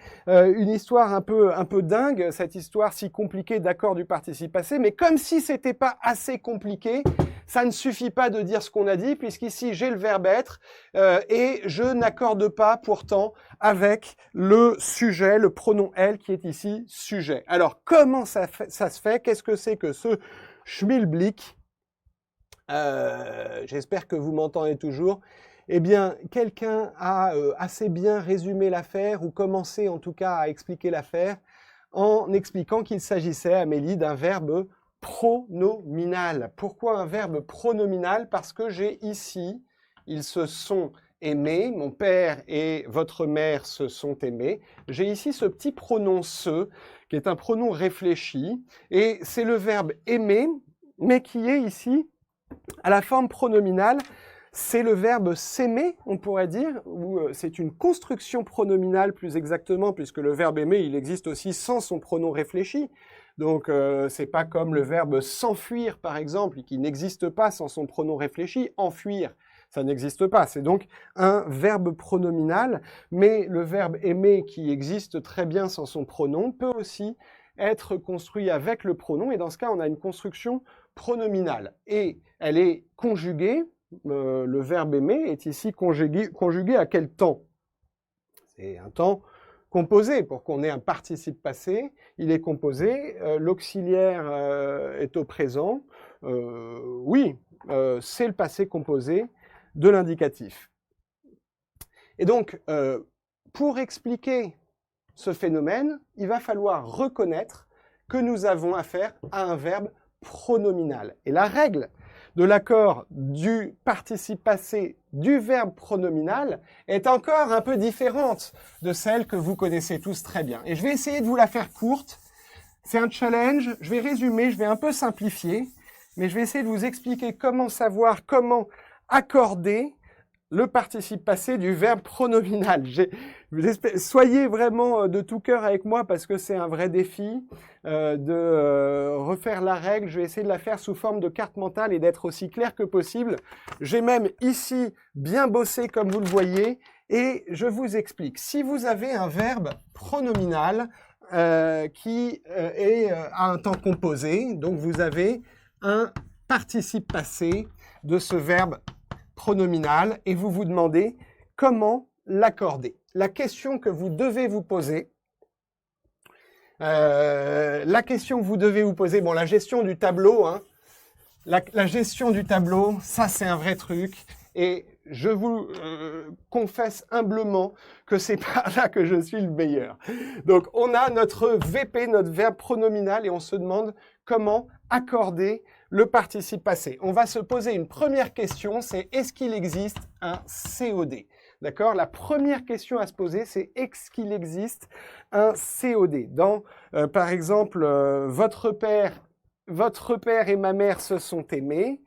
une histoire un peu dingue, cette histoire si compliquée d'accord du participe passé, mais comme si c'était pas assez compliqué, ça ne suffit pas de dire ce qu'on a dit, puisqu'ici j'ai le verbe être et je n'accorde pas pourtant avec le sujet, le pronom elle qui est ici sujet. Alors comment ça se fait? Qu'est-ce que c'est que ce schmilblick? J'espère que vous m'entendez toujours. Eh bien, quelqu'un a assez bien résumé l'affaire ou commencé en tout cas à expliquer l'affaire en expliquant qu'il s'agissait, Amélie, d'un verbe pronominal. Pourquoi un verbe pronominal? Parce que j'ai ici, ils se sont aimés, mon père et votre mère se sont aimés. J'ai ici ce petit pronom se, qui est un pronom réfléchi, et c'est le verbe aimer, mais qui est ici à la forme pronominale. C'est le verbe s'aimer, on pourrait dire, ou c'est une construction pronominale plus exactement, puisque le verbe aimer, il existe aussi sans son pronom réfléchi. Donc, c'est pas comme le verbe s'enfuir, par exemple, qui n'existe pas sans son pronom réfléchi. Enfuir, ça n'existe pas. C'est donc un verbe pronominal, mais le verbe aimer, qui existe très bien sans son pronom, peut aussi être construit avec le pronom, et dans ce cas, on a une construction pronominale. Et elle est conjuguée, le verbe aimer est ici conjugué à quel temps? C'est un temps composé. Pour qu'on ait un participe passé, il est composé, l'auxiliaire est au présent. Oui, c'est le passé composé de l'indicatif. Et donc, pour expliquer ce phénomène, il va falloir reconnaître que nous avons affaire à un verbe pronominal. Et la règle de l'accord du participe passé du verbe pronominal est encore un peu différente de celle que vous connaissez tous très bien. Et je vais essayer de vous la faire courte. C'est un challenge, je vais résumer, je vais un peu simplifier, mais je vais essayer de vous expliquer comment savoir, comment accorder le participe passé du verbe pronominal. Soyez vraiment de tout cœur avec moi parce que c'est un vrai défi de refaire la règle. Je vais essayer de la faire sous forme de carte mentale et d'être aussi clair que possible. J'ai même ici bien bossé comme vous le voyez et je vous explique. Si vous avez un verbe pronominal qui est à un temps composé, donc vous avez un participe passé de ce verbe pronominal et vous vous demandez comment l'accorder. La question que vous devez vous poser, bon, la gestion du tableau, hein, la gestion du tableau, ça c'est un vrai truc et je vous confesse humblement que c'est par là que je suis le meilleur. Donc on a notre VP, notre verbe pronominal et on se demande comment accorder le participe passé. On va se poser une première question, c'est est-ce qu'il existe un COD? D'accord? La première question à se poser, c'est est-ce qu'il existe un COD? Dans, par exemple, votre père et ma mère se sont aimés.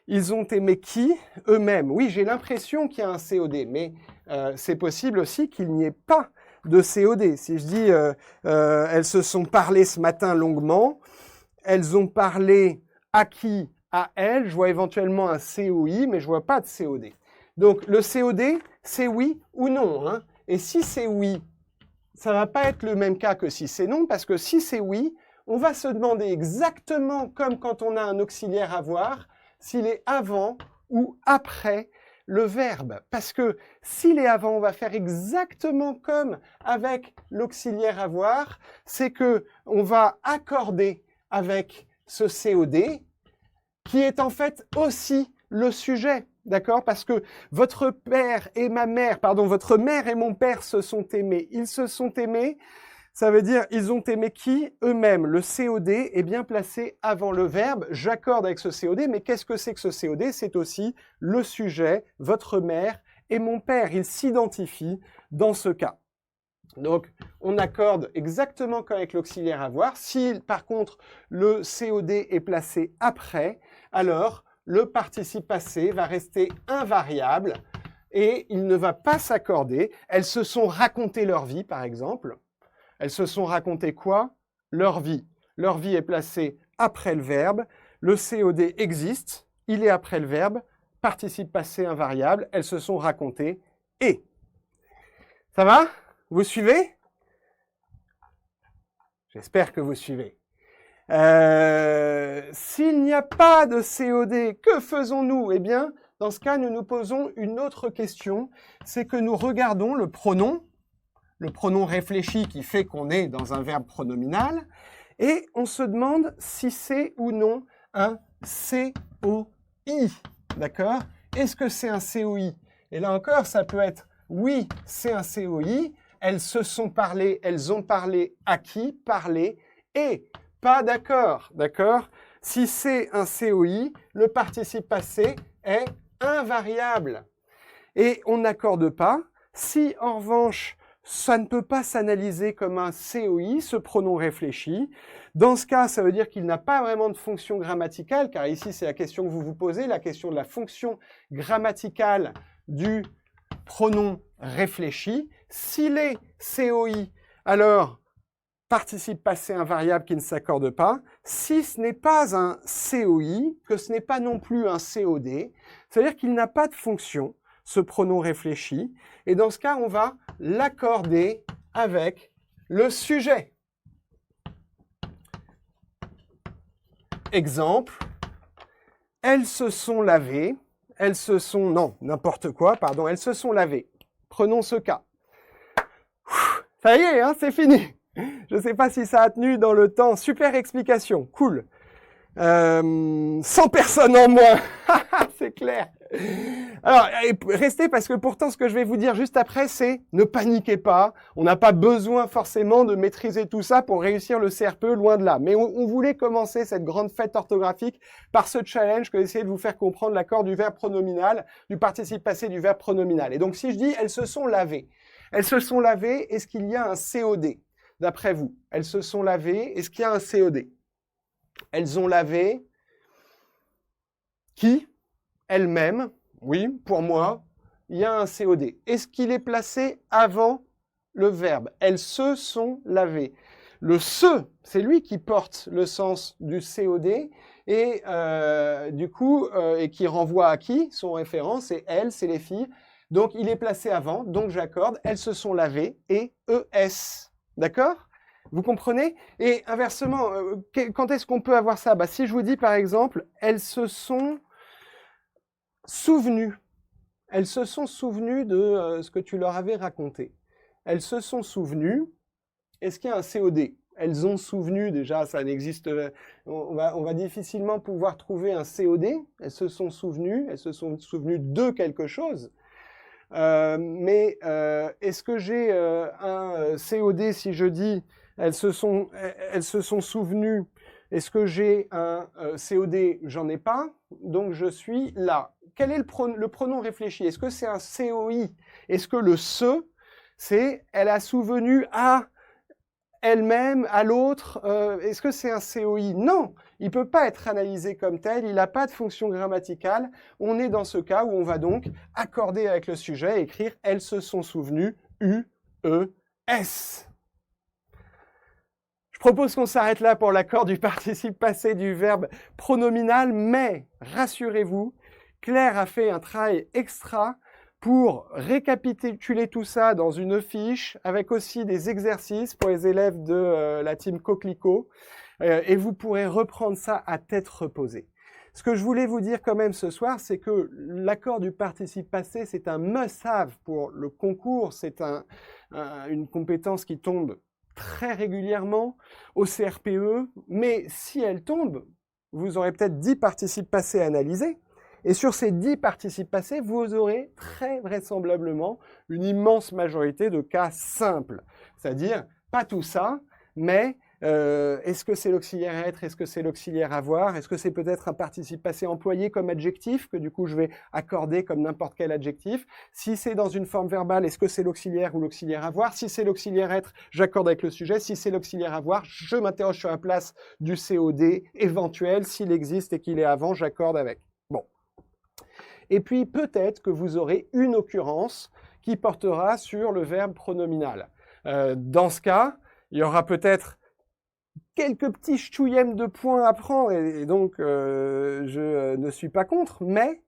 Ils ont aimé qui? Eux-mêmes. Oui, j'ai l'impression qu'il y a un COD, mais c'est possible aussi qu'il n'y ait pas de COD. Si je dis elles se sont parlé ce matin longuement, elles ont parlé à qui? À elles, je vois éventuellement un COI, mais je vois pas de COD. Donc le COD, c'est oui ou non. Hein. Et si c'est oui, ça va pas être le même cas que si c'est non, parce que si c'est oui, on va se demander exactement comme quand on a un auxiliaire avoir, s'il est avant ou après le verbe. Parce que s'il est avant, on va faire exactement comme avec l'auxiliaire avoir, c'est que on va accorder avec ce COD, qui est en fait aussi le sujet, d'accord? Parce que votre père et ma mère, pardon, votre mère et mon père se sont aimés. Ils se sont aimés, ça veut dire ils ont aimé qui? Eux-mêmes. Le COD est bien placé avant le verbe. J'accorde avec ce COD, mais qu'est-ce que c'est que ce COD? C'est aussi le sujet, votre mère et mon père. Ils s'identifient dans ce cas. Donc, on accorde exactement comme avec l'auxiliaire avoir. Si, par contre, le COD est placé après, alors le participe passé va rester invariable et il ne va pas s'accorder. Elles se sont racontées leur vie, par exemple. Elles se sont racontées quoi? Leur vie. Leur vie est placée après le verbe. Le COD existe, il est après le verbe. Participe passé invariable. Elles se sont racontées et. Ça va? Vous suivez? J'espère que vous suivez. S'il n'y a pas de COD, que faisons-nous? Eh bien, dans ce cas, nous nous posons une autre question. C'est que nous regardons le pronom réfléchi qui fait qu'on est dans un verbe pronominal, et on se demande si c'est ou non un COI. D'accord? Est-ce que c'est un COI? Et là encore, ça peut être oui, c'est un COI. Elles se sont parlé, elles ont parlé à qui? Parler et pas d'accord. D'accord? Si c'est un COI, le participe passé est invariable. Et on n'accorde pas. Si en revanche, ça ne peut pas s'analyser comme un COI, ce pronom réfléchi. Dans ce cas, ça veut dire qu'il n'a pas vraiment de fonction grammaticale, car ici, c'est la question que vous vous posez, la question de la fonction grammaticale du pronom réfléchi. S'il est COI, alors participe passé invariable qui ne s'accorde pas. Si ce n'est pas un COI, que ce n'est pas non plus un COD, ça veut dire qu'il n'a pas de fonction, ce pronom réfléchi, et dans ce cas, on va l'accorder avec le sujet. Exemple, elles se sont lavées, elles se sont, non, n'importe quoi, pardon, elles se sont lavées. Prenons ce cas. Ça y est, hein, c'est fini. Je ne sais pas si ça a tenu dans le temps. Super explication, cool. 100 personnes en moins, c'est clair. Alors, restez parce que pourtant, ce que je vais vous dire juste après, c'est ne paniquez pas. On n'a pas besoin forcément de maîtriser tout ça pour réussir le CRPE, loin de là. Mais on voulait commencer cette grande fête orthographique par ce challenge que d'essayer de vous faire comprendre l'accord du verbe pronominal, du participe passé du verbe pronominal. Et donc, si je dis « elles se sont lavées », elles se sont lavées, est-ce qu'il y a un COD? D'après vous, elles se sont lavées, est-ce qu'il y a un COD? Elles ont lavé qui? Elles-mêmes. Oui, pour moi, il y a un COD. Est-ce qu'il est placé avant le verbe? Elles se sont lavées. Le se, c'est lui qui porte le sens du COD et du coup, et qui renvoie à qui? Son référent, c'est elles, c'est les filles. Donc, il est placé avant, donc j'accorde. Elles se sont lavées et ES. D'accord? Vous comprenez? Et inversement, quand est-ce qu'on peut avoir ça? Bah, si je vous dis par exemple, elles se sont souvenues. Elles se sont souvenues de ce que tu leur avais raconté. Elles se sont souvenues. Est-ce qu'il y a un COD? Elles ont souvenu, déjà, ça n'existe. On va difficilement pouvoir trouver un COD. Elles se sont souvenues de quelque chose. Mais est-ce que j'ai un COD si je dis elles se sont souvenues? Est-ce que j'ai un COD? J'en ai pas, donc je suis là. Quel est le pronom réfléchi? Est-ce que c'est un COI? Est-ce que le se, c'est elle a souvenu à elle-même, à l'autre? Est-ce que c'est un COI? Non, il ne peut pas être analysé comme tel, il n'a pas de fonction grammaticale. On est dans ce cas où on va donc accorder avec le sujet et écrire « elles se sont souvenues » U-E-S. Je propose qu'on s'arrête là pour l'accord du participe passé du verbe pronominal, mais rassurez-vous, Claire a fait un travail extra pour récapituler tout ça dans une fiche, avec aussi des exercices pour les élèves de la team Coquelicot, et vous pourrez reprendre ça à tête reposée. Ce que je voulais vous dire quand même ce soir, c'est que l'accord du participe passé, c'est un must-have pour le concours, c'est une compétence qui tombe très régulièrement au CRPE, mais si elle tombe, vous aurez peut-être 10 participes passés à analyser, et sur ces 10 participes passés, vous aurez très vraisemblablement une immense majorité de cas simples. C'est-à-dire, pas tout ça, mais est-ce que c'est l'auxiliaire être? Est-ce que c'est l'auxiliaire avoir? Est-ce que c'est peut-être un participe passé employé comme adjectif, que du coup je vais accorder comme n'importe quel adjectif? Si c'est dans une forme verbale, est-ce que c'est l'auxiliaire ou l'auxiliaire avoir? Si c'est l'auxiliaire être, j'accorde avec le sujet. Si c'est l'auxiliaire avoir, je m'interroge sur la place du COD éventuel. S'il existe et qu'il est avant, j'accorde avec. Bon. Et puis peut-être que vous aurez une occurrence qui portera sur le verbe pronominal. Dans ce cas, il y aura peut-être quelques petits ch'touillèmes de points à prendre, et donc je ne suis pas contre, mais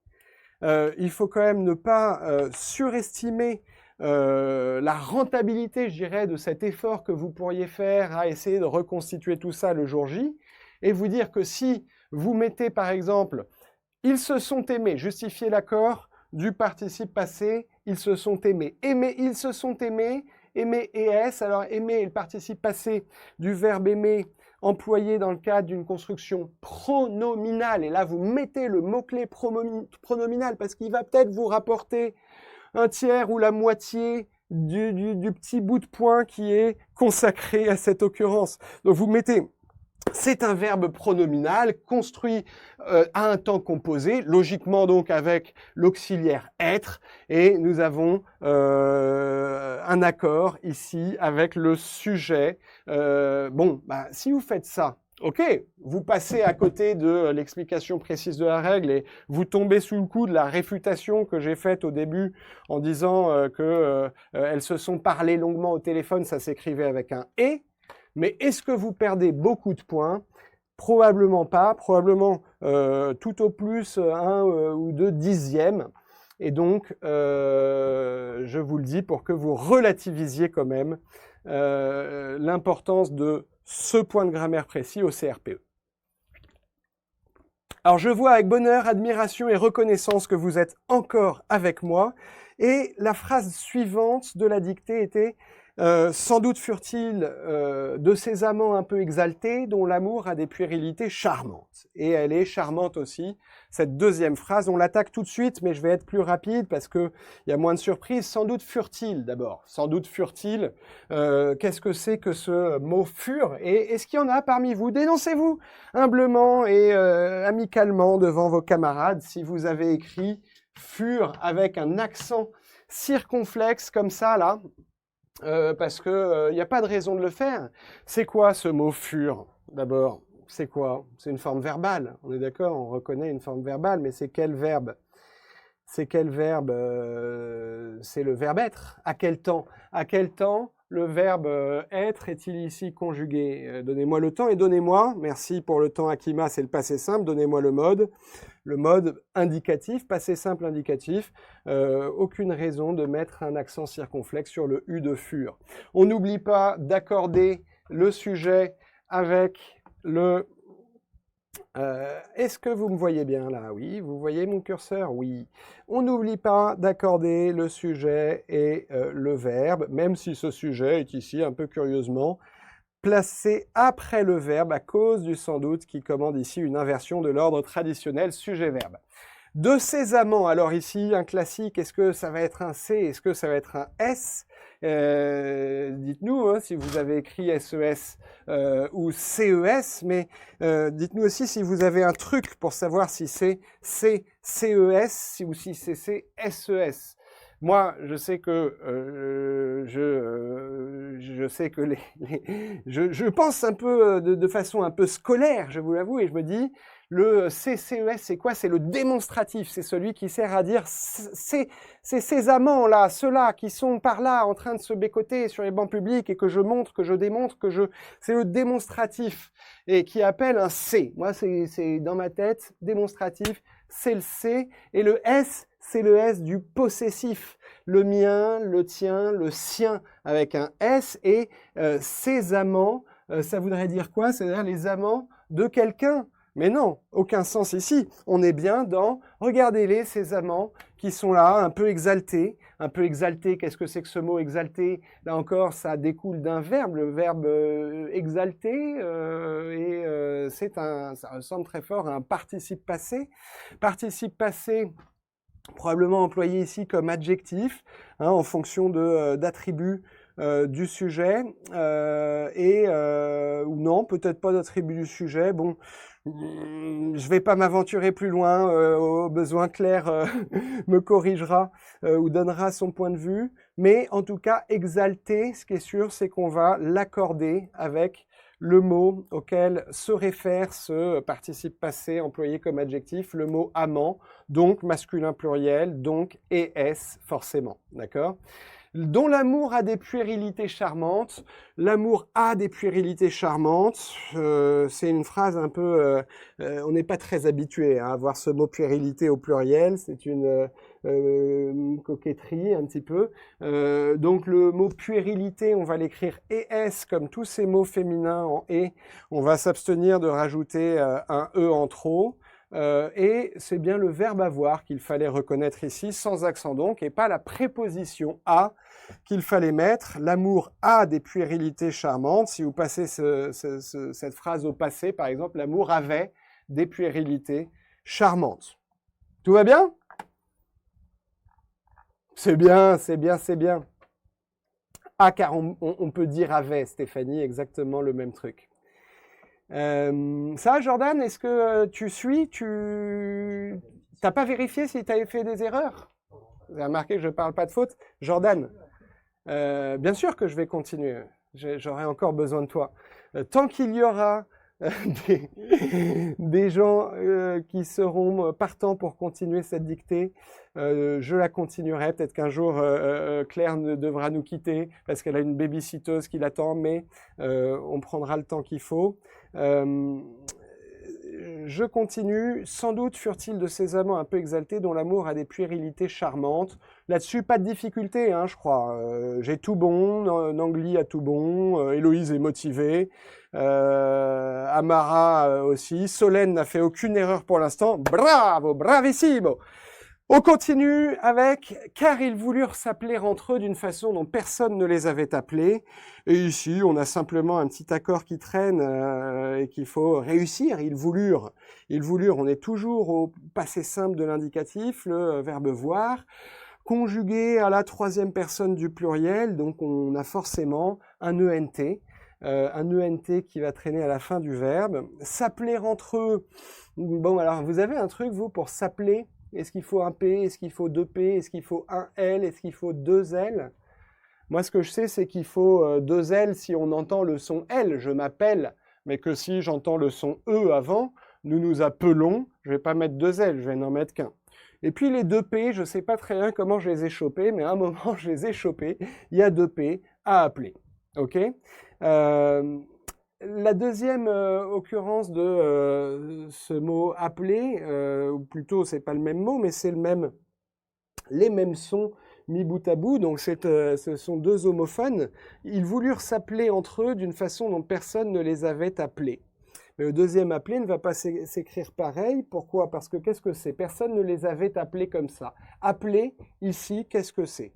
il faut quand même ne pas surestimer la rentabilité, je dirais, de cet effort que vous pourriez faire à essayer de reconstituer tout ça le jour J, et vous dire que si vous mettez par exemple « ils se sont aimés », justifiez l'accord du participe passé « ils se sont aimés ». Aimer, ils se sont aimés, aimer et S. Alors aimer est le participe passé du verbe aimer employé dans le cadre d'une construction pronominale. Et là, vous mettez le mot-clé pronominal parce qu'il va peut-être vous rapporter un tiers ou la moitié du petit bout de point qui est consacré à cette occurrence. Donc vous mettez... C'est un verbe pronominal construit à un temps composé, logiquement donc avec l'auxiliaire être, et nous avons un accord ici avec le sujet. Si vous faites ça, ok, vous passez à côté de l'explication précise de la règle et vous tombez sous le coup de la réfutation que j'ai faite au début en disant elles se sont parlé longuement au téléphone, ça s'écrivait avec un « et ». Mais est-ce que vous perdez beaucoup de points? Probablement pas, probablement tout au plus 1 ou 2 dixièmes. Et donc, je vous le dis pour que vous relativisiez quand même l'importance de ce point de grammaire précis au CRPE. Alors je vois avec bonheur, admiration et reconnaissance que vous êtes encore avec moi. Et la phrase suivante de la dictée était sans doute furent-ils de ces amants un peu exaltés dont l'amour a des puérilités charmantes. Et elle est charmante aussi, cette deuxième phrase. On l'attaque tout de suite, mais je vais être plus rapide parce qu'il y a moins de surprises. Sans doute furent-ils d'abord. Sans doute furent-ils. Qu'est-ce que c'est que ce mot furent? Et est-ce qu'il y en a parmi vous? Dénoncez-vous humblement et amicalement devant vos camarades si vous avez écrit furent avec un accent circonflexe comme ça là. Parce que y a pas de raison de le faire. C'est quoi ce mot furent? D'abord, c'est quoi? C'est une forme verbale. On est d'accord, on reconnaît une forme verbale, mais c'est quel verbe? C'est quel verbe? C'est le verbe être. À quel temps? À quel temps le verbe être est-il ici conjugué? Donnez-moi le temps et donnez-moi, merci pour le temps Akima, c'est le passé simple, donnez-moi le mode indicatif, passé simple indicatif, aucune raison de mettre un accent circonflexe sur le U de fur. On n'oublie pas d'accorder le sujet avec le... Est-ce que vous me voyez bien là? Oui, vous voyez mon curseur? Oui. On n'oublie pas d'accorder le sujet et le verbe, même si ce sujet est ici un peu curieusement placé après le verbe à cause du sans doute qui commande ici une inversion de l'ordre traditionnel sujet-verbe. De ces amants, alors ici, un classique, est-ce que ça va être un C, est-ce que ça va être un S? Dites-nous hein, si vous avez écrit SES ou CES, mais dites-nous aussi si vous avez un truc pour savoir si c'est CES ou si c'est SES. Moi, je sais que je sais que je pense un peu de façon un peu scolaire, je vous l'avoue, et je me dis le CCES, c'est quoi? C'est le démonstratif, c'est celui qui sert à dire c'est ces amants-là, ceux-là qui sont par là en train de se bécoter sur les bancs publics et que je montre, que je démontre, c'est le démonstratif et qui appelle un C. Moi, c'est dans ma tête, démonstratif, c'est le C et le S, c'est le S du possessif. Le mien, le tien, le sien avec un S et ces amants, ça voudrait dire quoi? C'est-à-dire les amants de quelqu'un. Mais non, aucun sens ici. On est bien dans, regardez-les, ces amants qui sont là, un peu exaltés. Un peu exaltés, qu'est-ce que c'est que ce mot exalté? Là encore, ça découle d'un verbe, le verbe exalter, ça ressemble très fort à un participe passé. Participe passé, probablement employé ici comme adjectif, hein, en fonction d'attributs du sujet, ou non, peut-être pas d'attribut du sujet. Bon, je vais pas m'aventurer plus loin, au besoin Claire me corrigera ou donnera son point de vue, mais en tout cas, exalter, ce qui est sûr, c'est qu'on va l'accorder avec le mot auquel se réfère ce participe passé employé comme adjectif, le mot amant, donc masculin pluriel, donc ES forcément, d'accord ? Dont l'amour a des puérilités charmantes. L'amour a des puérilités charmantes. C'est une phrase un peu... on n'est pas très habitué à voir ce mot puérilité au pluriel. C'est une coquetterie un petit peu. Donc le mot puérilité, on va l'écrire ES comme tous ces mots féminins en E. On va s'abstenir de rajouter un E en trop. Et c'est bien le verbe avoir qu'il fallait reconnaître ici, sans accent donc, et pas la préposition a qu'il fallait mettre. L'amour a des puérilités charmantes. Si vous passez cette phrase au passé, par exemple, l'amour avait des puérilités charmantes. Tout va bien? C'est bien, c'est bien, c'est bien. Ah, car on peut dire avait, Stéphanie, exactement le même truc. Ça, Jordan, est-ce que tu suis? Tu n'as pas vérifié si tu avais fait des erreurs? Vous avez remarqué que je ne parle pas de faute. Jordan, bien sûr que je vais continuer. J'aurai encore besoin de toi. Tant qu'il y aura des gens qui seront partants pour continuer cette dictée, je la continuerai. Peut-être qu'un jour, Claire devra nous quitter parce qu'elle a une baby-sitteuse qui l'attend, mais on prendra le temps qu'il faut. je continue. Sans doute furent-ils de ces amants un peu exaltés dont l'amour a des puérilités charmantes. Là-dessus, pas de difficulté, hein, je crois. J'ai tout bon, Nangli a tout bon, Héloïse est motivée, Amara aussi. Solène n'a fait aucune erreur pour l'instant. Bravo, bravissimo! On continue avec « Car ils voulurent s'appeler entre eux d'une façon dont personne ne les avait appelés ». Et ici, on a simplement un petit accord qui traîne et qu'il faut réussir. Ils voulurent, on est toujours au passé simple de l'indicatif, le verbe « voir », conjugué à la troisième personne du pluriel, donc on a forcément un ENT. Un ENT qui va traîner à la fin du verbe. S'appeler entre eux. Bon, alors, vous avez un truc, vous, pour s'appeler ? Est-ce qu'il faut un P? Est-ce qu'il faut deux P? Est-ce qu'il faut un L? Est-ce qu'il faut deux L? Moi, ce que je sais, c'est qu'il faut deux L si on entend le son L, je m'appelle, mais que si j'entends le son E avant, nous nous appelons, je ne vais pas mettre deux L, je vais n'en mettre qu'un. Et puis les deux P, je ne sais pas très bien comment je les ai chopés, mais à un moment, je les ai chopés. Il y a deux P à appeler. OK? La deuxième occurrence de ce mot « appeler », ou plutôt, c'est pas le même mot, mais c'est les mêmes sons mis bout à bout, donc ce sont deux homophones. Ils voulurent s'appeler entre eux d'une façon dont personne ne les avait appelés. Mais le deuxième appelé ne va pas s'écrire pareil. Pourquoi? Parce que qu'est-ce que c'est? Personne ne les avait appelés comme ça. Appeler, ici, qu'est-ce que c'est?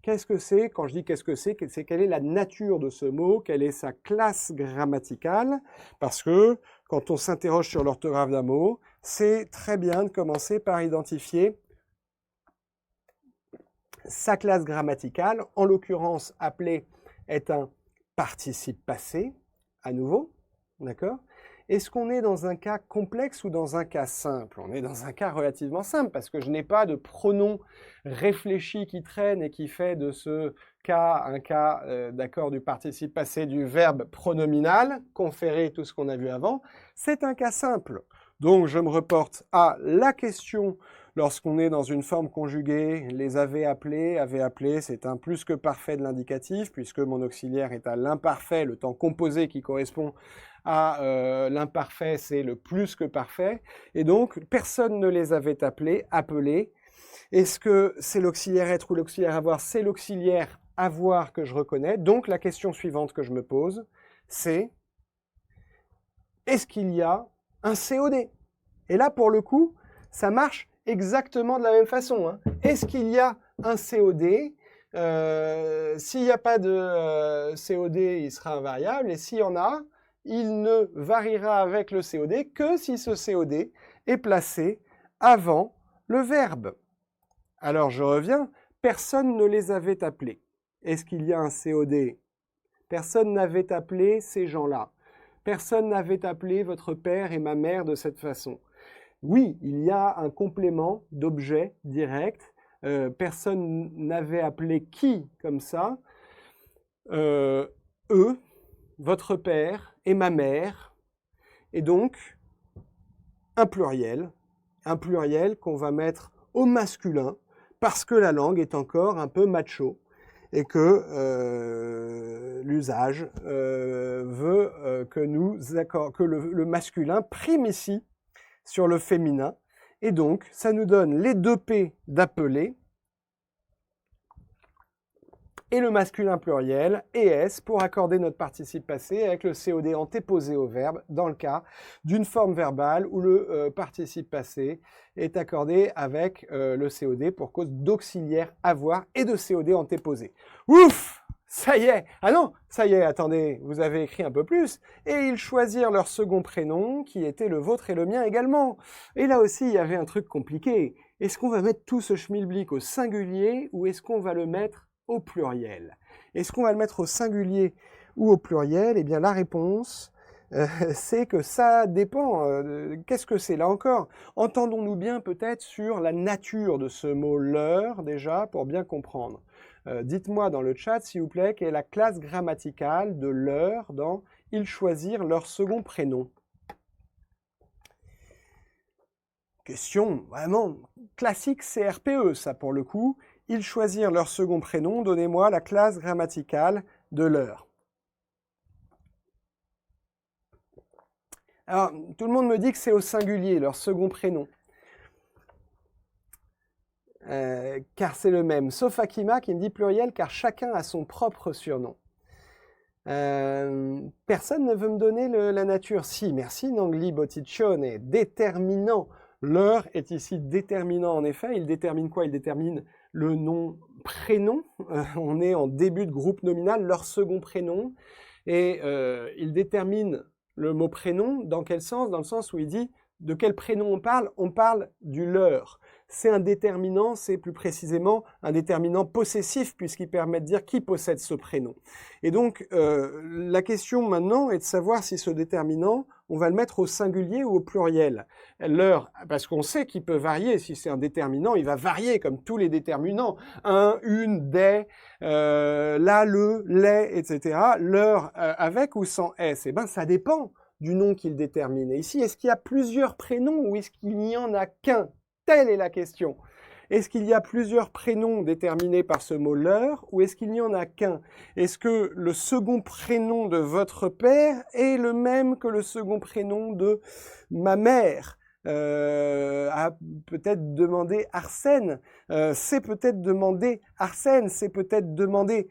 Qu'est-ce que c'est? Quand je dis qu'est-ce que c'est quelle est la nature de ce mot, quelle est sa classe grammaticale, parce que quand on s'interroge sur l'orthographe d'un mot, c'est très bien de commencer par identifier sa classe grammaticale. En l'occurrence, appeler est un participe passé, à nouveau, d'accord? Est-ce qu'on est dans un cas complexe ou dans un cas simple? On est dans un cas relativement simple parce que je n'ai pas de pronom réfléchi qui traîne et qui fait de ce cas un cas d'accord du participe passé du verbe pronominal, conférer tout ce qu'on a vu avant. C'est un cas simple. Donc je me reporte à la question lorsqu'on est dans une forme conjuguée, les avait appelé, c'est un plus que parfait de l'indicatif puisque mon auxiliaire est à l'imparfait, le temps composé qui correspond à l'imparfait, c'est le plus que parfait. Et donc, personne ne les avait appelés. Est-ce que c'est l'auxiliaire être ou l'auxiliaire avoir? C'est l'auxiliaire avoir que je reconnais. Donc, la question suivante que je me pose, c'est est-ce qu'il y a un COD? Et là, pour le coup, ça marche exactement de la même façon. Hein. Est-ce qu'il y a un COD? S'il n'y a pas de COD, il sera invariable. Et s'il y en a, il ne variera avec le COD que si ce COD est placé avant le verbe. Alors je reviens, personne ne les avait appelés. Est-ce qu'il y a un COD? Personne n'avait appelé ces gens-là. Personne n'avait appelé votre père et ma mère de cette façon. Oui, il y a un complément d'objet direct. Personne n'avait appelé qui comme ça? Eux, votre père et ma mère, et donc un pluriel qu'on va mettre au masculin parce que la langue est encore un peu macho et que l'usage veut que le masculin prime ici sur le féminin, et donc ça nous donne les deux P d'appeler et le masculin pluriel, ES, pour accorder notre participe passé avec le COD antéposé au verbe, dans le cas d'une forme verbale où le participe passé est accordé avec le COD pour cause d'auxiliaire avoir et de COD antéposé. Ouf! Ça y est! Ah non! Ça y est, attendez, vous avez écrit un peu plus. Et ils choisirent leur second prénom, qui était le vôtre et le mien également. Et là aussi, il y avait un truc compliqué. Est-ce qu'on va mettre tout ce schmilblick au singulier ou est-ce qu'on va le mettre au pluriel? Est-ce qu'on va le mettre au singulier ou au pluriel? Eh bien, la réponse, c'est que ça dépend. Qu'est-ce que c'est? Là encore, entendons-nous bien peut-être sur la nature de ce mot « leur » déjà, pour bien comprendre. Dites-moi dans le chat, s'il vous plaît, quelle est la classe grammaticale de « leur » dans « ils choisirent leur second prénom ». Question vraiment classique CRPE, ça pour le coup. Ils choisirent leur second prénom, donnez-moi la classe grammaticale de leur. Alors, tout le monde me dit que c'est au singulier, leur second prénom. Car c'est le même. Sauf Akima qui me dit pluriel, car chacun a son propre surnom. Personne ne veut me donner la nature. Si, merci Nangli Botticione. Déterminant. L'heure est ici déterminant en effet. Il détermine quoi? Il détermine le nom prénom. On est en début de groupe nominal, leur second prénom. Et il détermine le mot prénom dans quel sens? Dans le sens où il dit de quel prénom on parle? On parle du leur. C'est un déterminant, c'est plus précisément un déterminant possessif puisqu'il permet de dire qui possède ce prénom. Et donc, la question maintenant est de savoir si ce déterminant, on va le mettre au singulier ou au pluriel. L'heure, parce qu'on sait qu'il peut varier. Si c'est un déterminant, il va varier comme tous les déterminants. Un, une, des, la, le, les, etc. L'heure avec ou sans s, eh ben, ça dépend du nom qu'il détermine. Et ici, est-ce qu'il y a plusieurs prénoms ou est-ce qu'il n'y en a qu'un? Telle est la question. Est-ce qu'il y a plusieurs prénoms déterminés par ce mot « leur » ou est-ce qu'il n'y en a qu'un? Est-ce que le second prénom de votre père est le même que le second prénom de ma mère? A peut-être demandé Arsène, c'est peut-être demandé Arsène, c'est peut-être demandé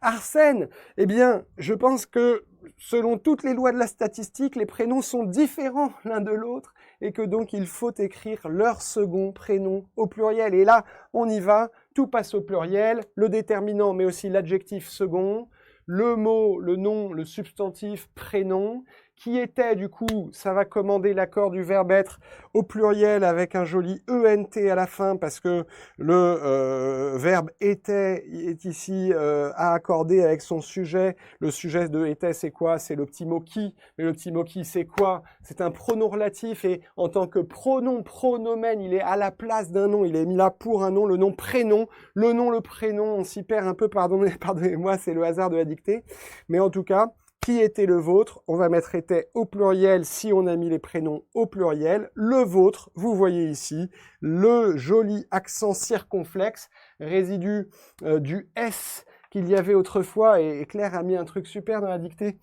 Arsène. Eh bien, je pense que selon toutes les lois de la statistique, les prénoms sont différents l'un de l'autre et que donc il faut écrire leur second prénom au pluriel. Et là, on y va, tout passe au pluriel, le déterminant mais aussi l'adjectif second, le mot, le nom, le substantif prénom, qui était du coup, ça va commander l'accord du verbe être au pluriel avec un joli ENT à la fin parce que le verbe était est ici à accorder avec son sujet. Le sujet de était c'est quoi? C'est le petit mot qui. Mais le petit mot qui c'est quoi? C'est un pronom relatif et en tant que pronom, pronomène, il est à la place d'un nom. Il est mis là pour un nom, le nom prénom. Le nom, le prénom, on s'y perd un peu, pardonnez-moi, c'est le hasard de la dictée. Mais en tout cas, qui était le vôtre? On va mettre était au pluriel si on a mis les prénoms au pluriel. Le vôtre, vous voyez ici, le joli accent circonflexe, résidu du S qu'il y avait autrefois, et Claire a mis un truc super dans la dictée,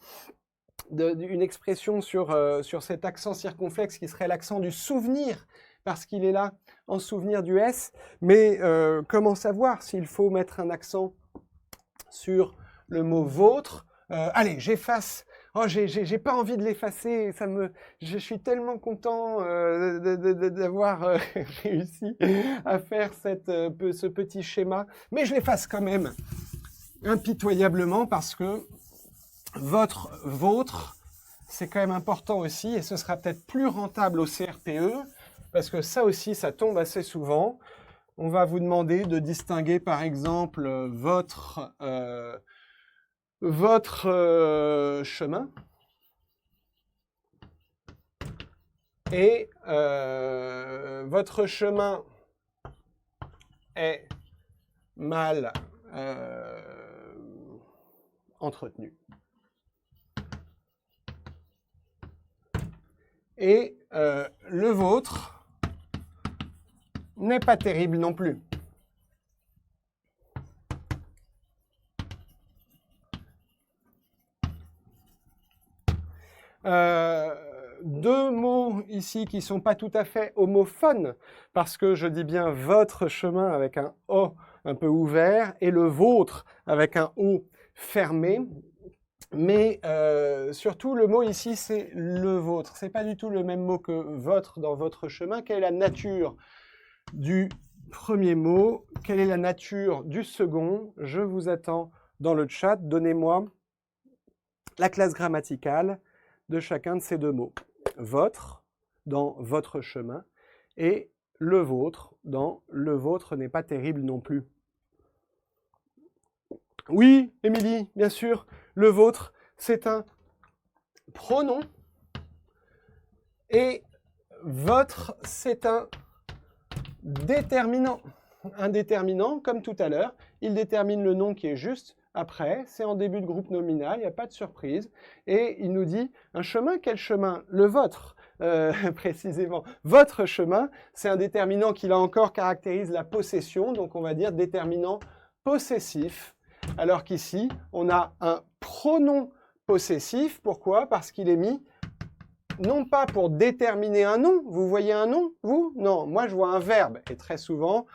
une expression sur cet accent circonflexe qui serait l'accent du souvenir, parce qu'il est là en souvenir du S. Mais comment savoir s'il faut mettre un accent sur le mot vôtre? Allez, j'efface. Oh, j'ai pas envie de l'effacer. Je suis tellement content d'avoir réussi à faire ce petit schéma. Mais je l'efface quand même impitoyablement parce que vôtre, c'est quand même important aussi et ce sera peut-être plus rentable au CRPE parce que ça aussi, ça tombe assez souvent. On va vous demander de distinguer par exemple votre chemin et votre chemin est mal entretenu. Et le vôtre n'est pas terrible non plus. Deux mots ici qui sont pas tout à fait homophones, parce que je dis bien votre chemin avec un O un peu ouvert et le vôtre avec un O fermé. Mais surtout, le mot ici, c'est le vôtre. C'est pas du tout le même mot que votre dans votre chemin. Quelle est la nature du premier mot? Quelle est la nature du second? Je vous attends dans le chat. Donnez-moi la classe grammaticale de chacun de ces deux mots. Votre dans votre chemin et le vôtre dans le vôtre n'est pas terrible non plus. Oui, Émilie, bien sûr, le vôtre, c'est un pronom et votre, c'est un déterminant. Un déterminant, comme tout à l'heure, il détermine le nom qui est juste après, c'est en début de groupe nominal, il n'y a pas de surprise. Et il nous dit, un chemin, quel chemin? Le vôtre, précisément. Votre chemin, c'est un déterminant qui, là encore, caractérise la possession, donc on va dire déterminant possessif. Alors qu'ici, on a un pronom possessif. Pourquoi? Parce qu'il est mis non pas pour déterminer un nom. Vous voyez un nom, vous? Non, moi je vois un verbe. Et très souvent,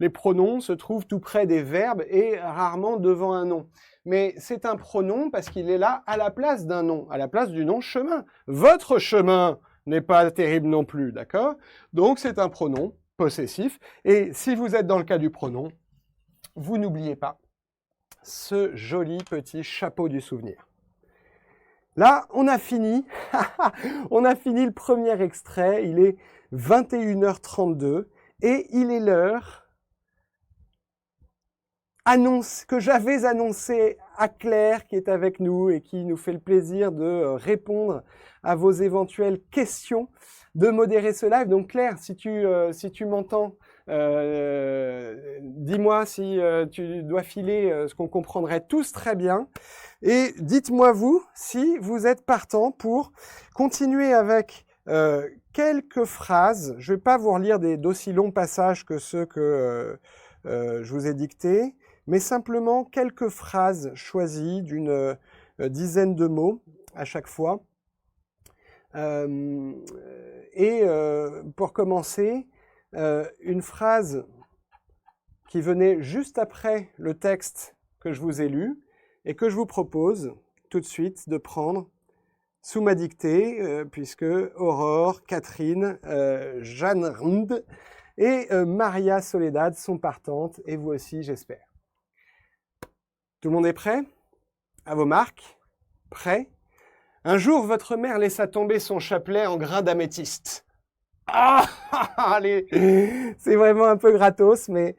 les pronoms se trouvent tout près des verbes et rarement devant un nom. Mais c'est un pronom parce qu'il est là à la place d'un nom, à la place du nom chemin. Votre chemin n'est pas terrible non plus, d'accord? Donc c'est un pronom possessif. Et si vous êtes dans le cas du pronom, vous n'oubliez pas ce joli petit chapeau du souvenir. Là, on a fini. On a fini le premier extrait. Il est 21h32 et il est l'heure que j'avais annoncé à Claire qui est avec nous et qui nous fait le plaisir de répondre à vos éventuelles questions, de modérer ce live. Donc Claire, si tu m'entends, dis-moi si tu dois filer ce qu'on comprendrait tous très bien. Et dites-moi vous si vous êtes partant pour continuer avec quelques phrases. Je ne vais pas vous relire d'aussi longs passages que ceux que je vous ai dictés, mais simplement quelques phrases choisies d'une dizaine de mots à chaque fois. Pour commencer, une phrase qui venait juste après le texte que je vous ai lu et que je vous propose tout de suite de prendre sous ma dictée, puisque Aurore, Catherine, Jeanne Rund et Maria Soledad sont partantes, et vous aussi, j'espère. Tout le monde est prêt? À vos marques? Prêt? Un jour, votre mère laissa tomber son chapelet en grains d'améthyste. Ah, allez, c'est vraiment un peu gratos, mais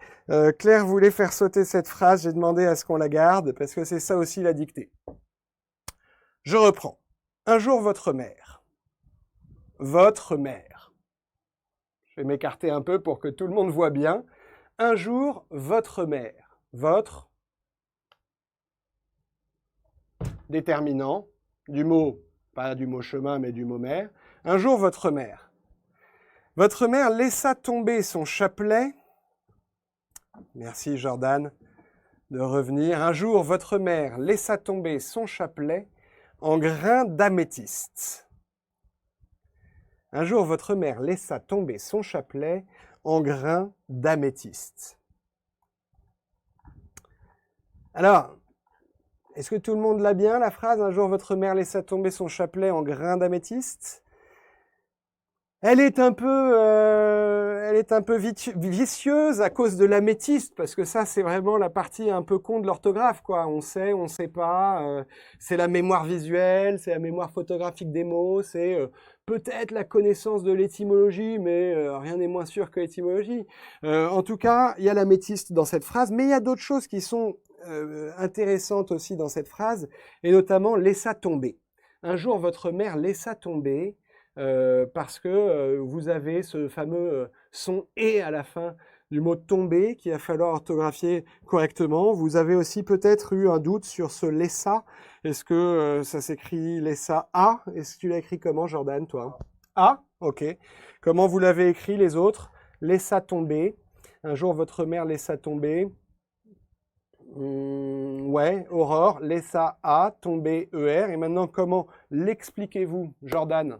Claire voulait faire sauter cette phrase. J'ai demandé à ce qu'on la garde, parce que c'est ça aussi la dictée. Je reprends. Un jour, votre mère. Je vais m'écarter un peu pour que tout le monde voit bien. Un jour, votre mère. Votre déterminant du mot, pas du mot chemin, mais du mot mère. Un jour, votre mère. Votre mère laissa tomber son chapelet. Merci Jordan de revenir. Un jour, votre mère laissa tomber son chapelet en grains d'améthyste. Un jour, votre mère laissa tomber son chapelet en grains d'améthyste. Alors, est-ce que tout le monde l'a bien, la phrase « Un jour, votre mère laissa tomber son chapelet en grains d'améthyste » ? Elle est un peu vicieuse à cause de l'améthyste, parce que ça, c'est vraiment la partie un peu con de l'orthographe, quoi. On sait pas. C'est la mémoire visuelle, c'est la mémoire photographique des mots, c'est peut-être la connaissance de l'étymologie, mais rien n'est moins sûr que l'étymologie. En tout cas, il y a l'améthyste dans cette phrase, mais il y a d'autres choses qui sont intéressantes aussi dans cette phrase, et notamment « laissa tomber ». Un jour, votre mère laissa tomber parce que vous avez ce fameux son « et » à la fin du mot « tomber » qu'il va falloir orthographier correctement. Vous avez aussi peut-être eu un doute sur ce « laissa ». Est-ce que ça s'écrit « laissa A » ? Est-ce que tu l'as écrit comment, Jordan, toi ? A ? Ok. Comment vous l'avez écrit, les autres ? « Laissa tomber ». Un jour, votre mère laissa tomber. Ouais, Aurore, laissa A, tomber ER. Et maintenant, comment l'expliquez-vous, Jordan ?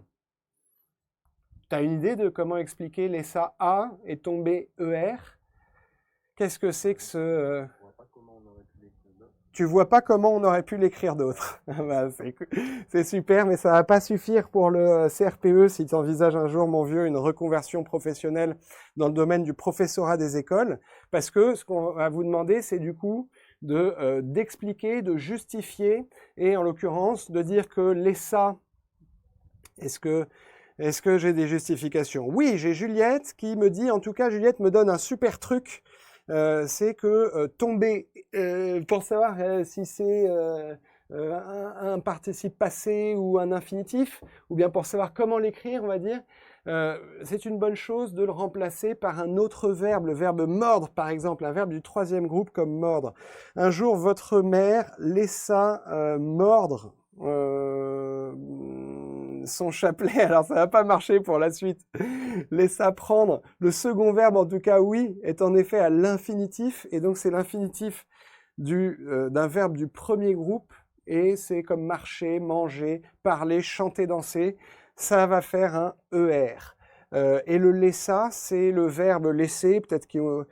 T'as une idée de comment expliquer laissa A et tomber ER? Qu'est-ce que c'est que ce... Tu vois pas comment on aurait pu l'écrire d'autre. C'est super, mais ça va pas suffire pour le CRPE si tu envisages un jour, mon vieux, une reconversion professionnelle dans le domaine du professorat des écoles. Parce que ce qu'on va vous demander, c'est du coup d'expliquer, de justifier, et en l'occurrence, de dire que laissa... Est-ce que j'ai des justifications? Oui, j'ai Juliette qui me dit, en tout cas, Juliette me donne un super truc, c'est que tomber, pour savoir si c'est un participe passé ou un infinitif, ou bien pour savoir comment l'écrire, on va dire, c'est une bonne chose de le remplacer par un autre verbe, le verbe mordre par exemple, un verbe du troisième groupe comme mordre. Un jour, votre mère laissa mordre son chapelet, alors ça va pas marcher pour la suite, laissa prendre, le second verbe en tout cas oui, est en effet à l'infinitif, et donc c'est l'infinitif d'un verbe du premier groupe, et c'est comme marcher, manger, parler, chanter, danser, ça va faire un ER. Et le laissa, c'est le verbe laisser, peut-être qu'on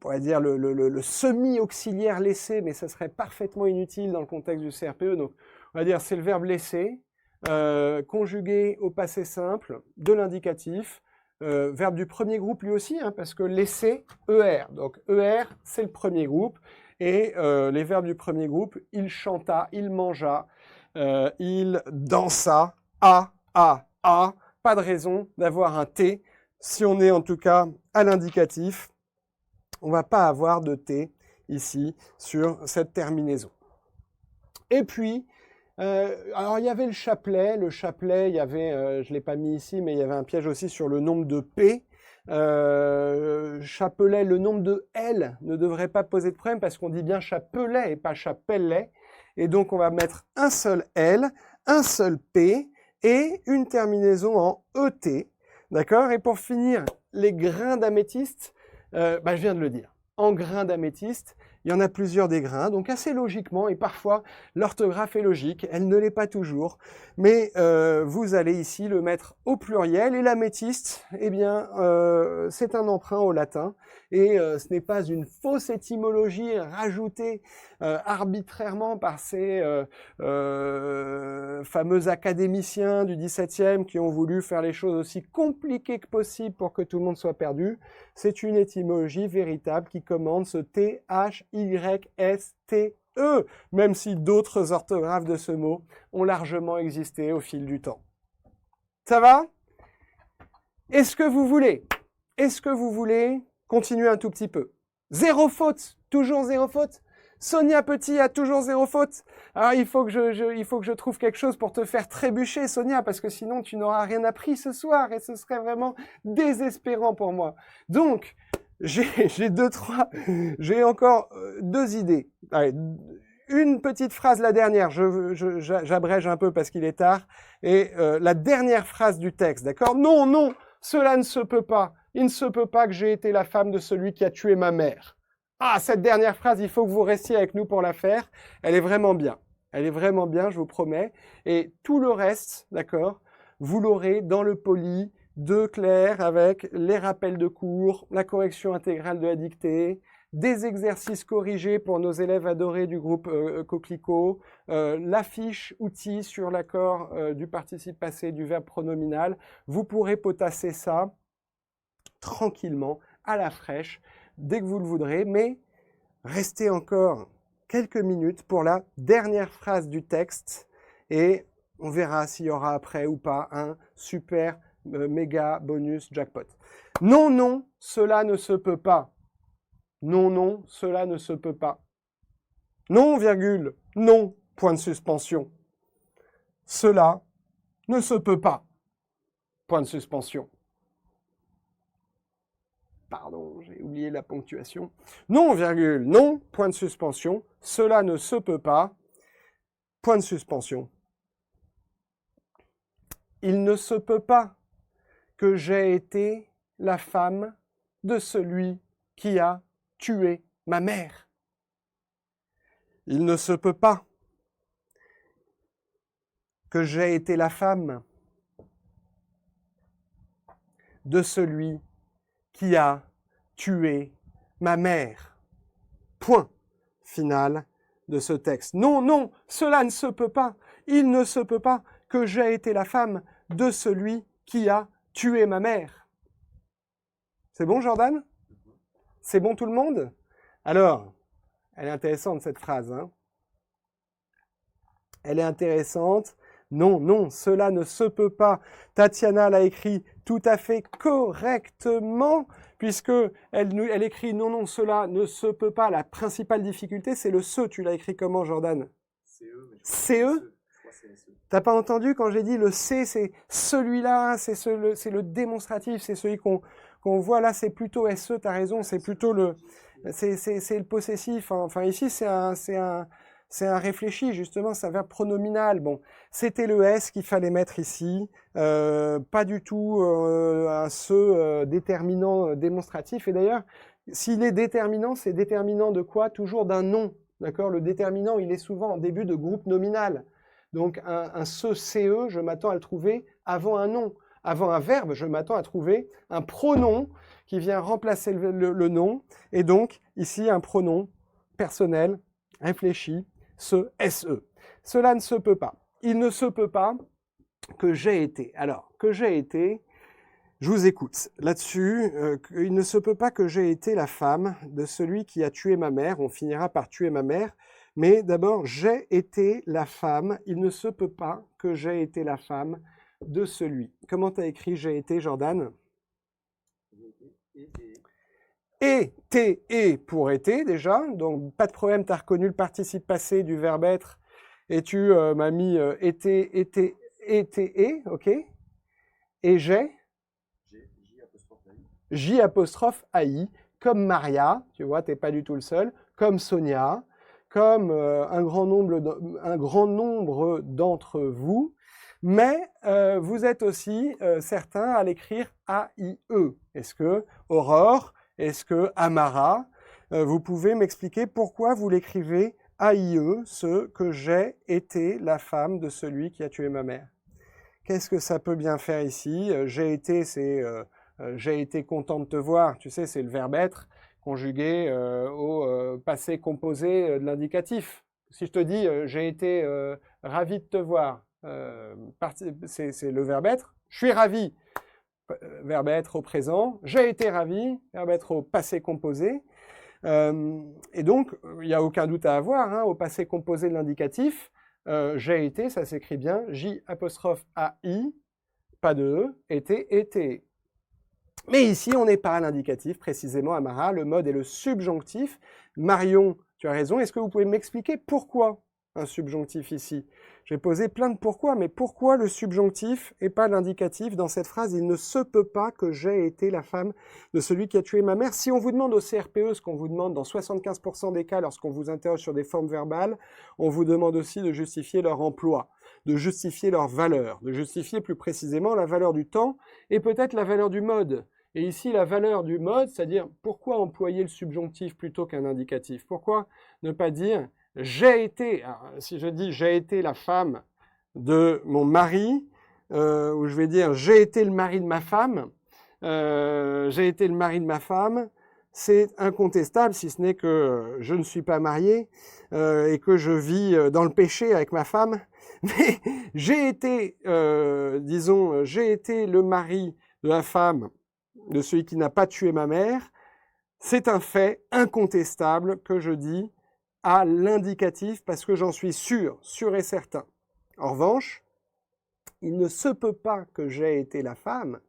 pourrait dire le semi-auxiliaire laisser, mais ça serait parfaitement inutile dans le contexte du CRPE. Donc, on va dire c'est le verbe laisser, conjugué au passé simple de l'indicatif, verbe du premier groupe lui aussi, hein, parce que laisser, ER. Donc ER, c'est le premier groupe, et les verbes du premier groupe, il chanta, il mangea, il dansa, a, pas de raison d'avoir un T, si on est en tout cas à l'indicatif, on ne va pas avoir de T ici sur cette terminaison. Et puis, alors il y avait le chapelet, il y avait, je ne l'ai pas mis ici, mais il y avait un piège aussi sur le nombre de P. Chapelet, le nombre de L ne devrait pas poser de problème parce qu'on dit bien chapelet et pas chapelet. Et donc on va mettre un seul L, un seul P et une terminaison en ET. D'accord? Et pour finir, les grains d'améthyste, je viens de le dire. En grains d'améthyste, il y en a plusieurs des grains, donc assez logiquement, et parfois l'orthographe est logique, elle ne l'est pas toujours, mais vous allez ici le mettre au pluriel, et l'améthyste, eh bien, c'est un emprunt au latin, et ce n'est pas une fausse étymologie rajoutée arbitrairement par ces fameux académiciens du XVIIe qui ont voulu faire les choses aussi compliquées que possible pour que tout le monde soit perdu. C'est une étymologie véritable qui commande ce T-H-Y-S-T-E, même si d'autres orthographes de ce mot ont largement existé au fil du temps. Ça va? Est-ce que vous voulez continuer un tout petit peu? Zéro faute, toujours zéro faute. Sonia Petit a toujours zéro faute. Alors il faut que je trouve quelque chose pour te faire trébucher, Sonia, parce que sinon tu n'auras rien appris ce soir et ce serait vraiment désespérant pour moi. Donc, j'ai encore deux idées. Allez, une petite phrase, la dernière, j'abrège un peu parce qu'il est tard, et la dernière phrase du texte, d'accord? Non, non, cela ne se peut pas. Il ne se peut pas que j'ai été la femme de celui qui a tué ma mère. Ah, cette dernière phrase, il faut que vous restiez avec nous pour la faire. Elle est vraiment bien. Elle est vraiment bien, je vous promets. Et tout le reste, d'accord, vous l'aurez dans le poli de Claire avec les rappels de cours, la correction intégrale de la dictée, des exercices corrigés pour nos élèves adorés du groupe Coquelicot, la fiche outils sur l'accord du participe passé du verbe pronominal. Vous pourrez potasser ça tranquillement, à la fraîche, dès que vous le voudrez, mais restez encore quelques minutes pour la dernière phrase du texte et on verra s'il y aura après ou pas un super méga bonus jackpot. Non, non, cela ne se peut pas. Non, non, cela ne se peut pas. Non, virgule, non, point de suspension. Cela ne se peut pas. Point de suspension. Pardon, j'ai oublié la ponctuation. Non, virgule, non, point de suspension. Cela ne se peut pas. Point de suspension. Il ne se peut pas que j'aie été la femme de celui qui a tué ma mère. Il ne se peut pas que j'aie été la femme de celui qui a tué ma mère. Point final de ce texte. Non, non, cela ne se peut pas. Il ne se peut pas que j'aie été la femme de celui qui a tué ma mère. C'est bon, Jordan? C'est bon tout le monde? Alors, elle est intéressante cette phrase. Hein, elle est intéressante. Non, non, cela ne se peut pas. Tatiana l'a écrit tout à fait correctement, puisque elle écrit non, non, cela ne se peut pas. La principale difficulté, c'est le ce. Tu l'as écrit comment, Jordan? CE. T'as pas entendu quand j'ai dit le C, c'est celui-là, c'est le démonstratif, c'est celui qu'on voit là, c'est plutôt SE, t'as raison, c'est plutôt c'est le possessif. Enfin ici, c'est un réfléchi, justement, c'est un verbe pronominal. Bon, c'était le S qu'il fallait mettre ici, pas du tout un se déterminant démonstratif. Et d'ailleurs, s'il est déterminant, c'est déterminant de quoi? Toujours d'un nom, d'accord? Le déterminant, il est souvent en début de groupe nominal. Donc un ce-ce, je m'attends à le trouver avant un nom. Avant un verbe, je m'attends à trouver un pronom qui vient remplacer le nom. Et donc, ici, un pronom personnel, réfléchi, se, se. Cela ne se peut pas. Il ne se peut pas que j'ai été. Alors, que j'ai été, je vous écoute. Là-dessus, il ne se peut pas que j'ai été la femme de celui qui a tué ma mère. On finira par tuer ma mère. Mais d'abord, j'ai été la femme. Il ne se peut pas que j'ai été la femme de celui. Comment tu as écrit j'ai été, Jordan? Et pour été, déjà. Donc, pas de problème, tu as reconnu le participe passé du verbe être. Et tu m'as mis été, ok? Et j'ai J'-AI, comme Maria, tu vois, tu n'es pas du tout le seul, comme Sonia, comme un grand nombre d'entre vous, mais vous êtes aussi certains à l'écrire A-I-E. Est-ce que Aurore, est-ce que Amara, vous pouvez m'expliquer pourquoi vous l'écrivez A-I-E, ce que j'ai été la femme de celui qui a tué ma mère? Qu'est-ce que ça peut bien faire ici? J'ai été, c'est j'ai été content de te voir. Tu sais, c'est le verbe être conjugué au passé composé de l'indicatif. Si je te dis j'ai été ravi de te voir, c'est le verbe être. Je suis ravi, verbe être au présent. J'ai été ravi, verbe être au passé composé. Et donc, il n'y a aucun doute à avoir, hein, au passé composé de l'indicatif. J'ai été, ça s'écrit bien, J'-AI, pas de E, été. Mais ici, on n'est pas à l'indicatif, précisément, Amara, le mode est le subjonctif. Marion, tu as raison, est-ce que vous pouvez m'expliquer pourquoi un subjonctif ici? J'ai posé plein de pourquoi, mais pourquoi le subjonctif et pas l'indicatif dans cette phrase? Il ne se peut pas que j'ai été la femme de celui qui a tué ma mère. Si on vous demande au CRPE ce qu'on vous demande dans 75% des cas lorsqu'on vous interroge sur des formes verbales, on vous demande aussi de justifier leur emploi, de justifier leur valeur, de justifier plus précisément la valeur du temps et peut-être la valeur du mode. Et ici, la valeur du mode, c'est-à-dire pourquoi employer le subjonctif plutôt qu'un indicatif? Pourquoi ne pas dire j'ai été, alors, si je dis j'ai été la femme de mon mari, ou je vais dire j'ai été le mari de ma femme, c'est incontestable, si ce n'est que je ne suis pas marié et que je vis dans le péché avec ma femme. Mais j'ai été, j'ai été le mari de la femme de celui qui n'a pas tué ma mère. C'est un fait incontestable que je dis à l'indicatif parce que j'en suis sûr et certain. En revanche, il ne se peut pas que j'ai été la femme.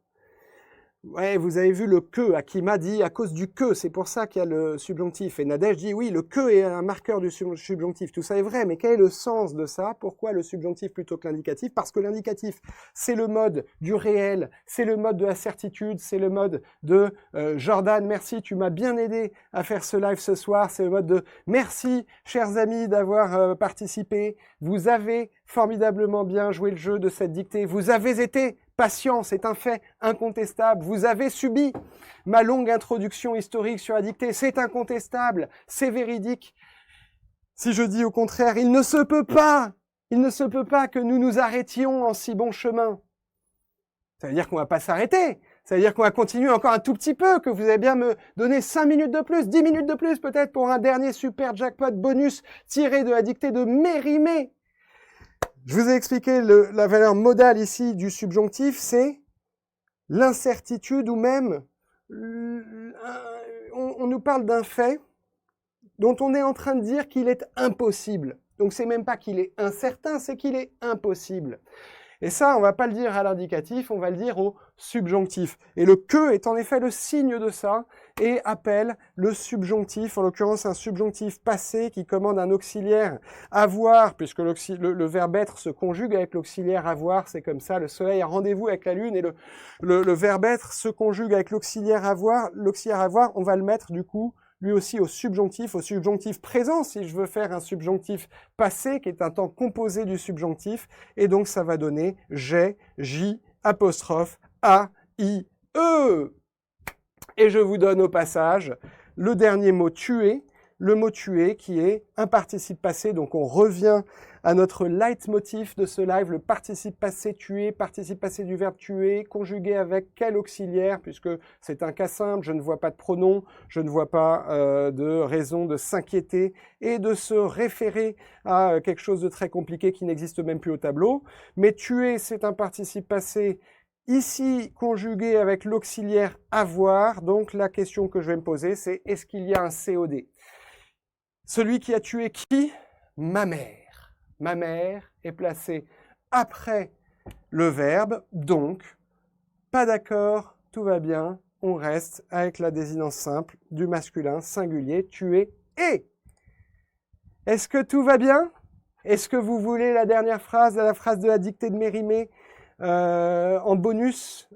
Ouais, vous avez vu le que, Akima dit à cause du que, c'est pour ça qu'il y a le subjonctif. Et Nadège dit oui, le que est un marqueur du subjonctif. Tout ça est vrai, mais quel est le sens de ça? Pourquoi le subjonctif plutôt que l'indicatif? Parce que l'indicatif, c'est le mode du réel, c'est le mode de la certitude, c'est le mode de Jordan, merci, tu m'as bien aidé à faire ce live ce soir. C'est le mode de merci, chers amis, d'avoir participé. Vous avez formidablement bien joué le jeu de cette dictée. Vous avez été patient, c'est un fait incontestable. Vous avez subi ma longue introduction historique sur la dictée, c'est incontestable, c'est véridique. Si je dis au contraire, il ne se peut pas que nous nous arrêtions en si bon chemin. Ça veut dire qu'on va pas s'arrêter. Ça veut dire qu'on va continuer encore un tout petit peu, que vous allez bien me donner 5 minutes de plus, 10 minutes de plus peut-être pour un dernier super jackpot bonus tiré de la dictée de Mérimée. Je vous ai expliqué la valeur modale ici du subjonctif, c'est l'incertitude ou même on nous parle d'un fait dont on est en train de dire qu'il est impossible. Donc c'est même pas qu'il est incertain, c'est qu'il est impossible. Et ça, on va pas le dire à l'indicatif, on va le dire au subjonctif. Et le que est en effet le signe de ça et appelle le subjonctif, en l'occurrence un subjonctif passé qui commande un auxiliaire avoir, puisque le verbe être se conjugue avec l'auxiliaire avoir, c'est comme ça, le soleil a rendez-vous avec la lune et le verbe être se conjugue avec l'auxiliaire avoir, on va le mettre du coup lui aussi au subjonctif présent, si je veux faire un subjonctif passé, qui est un temps composé du subjonctif, et donc ça va donner j'ai, j', apostrophe, a, i, e. Et je vous donne au passage le dernier mot tuer, le mot tuer qui est un participe passé. Donc on revient à notre leitmotiv de ce live, le participe passé tuer, participe passé du verbe tuer, conjugué avec quel auxiliaire, puisque c'est un cas simple, je ne vois pas de pronom, je ne vois pas de raison de s'inquiéter et de se référer à quelque chose de très compliqué qui n'existe même plus au tableau. Mais tuer, c'est un participe passé ici conjugué avec l'auxiliaire avoir. Donc la question que je vais me poser, c'est est-ce qu'il y a un COD? Celui qui a tué qui? Ma mère. Ma mère est placée après le verbe, donc pas d'accord, tout va bien, on reste avec la désinence simple du masculin singulier, tuer et. Est-ce que tout va bien? Est-ce que vous voulez la dernière phrase, la phrase de la dictée de Mérimée en bonus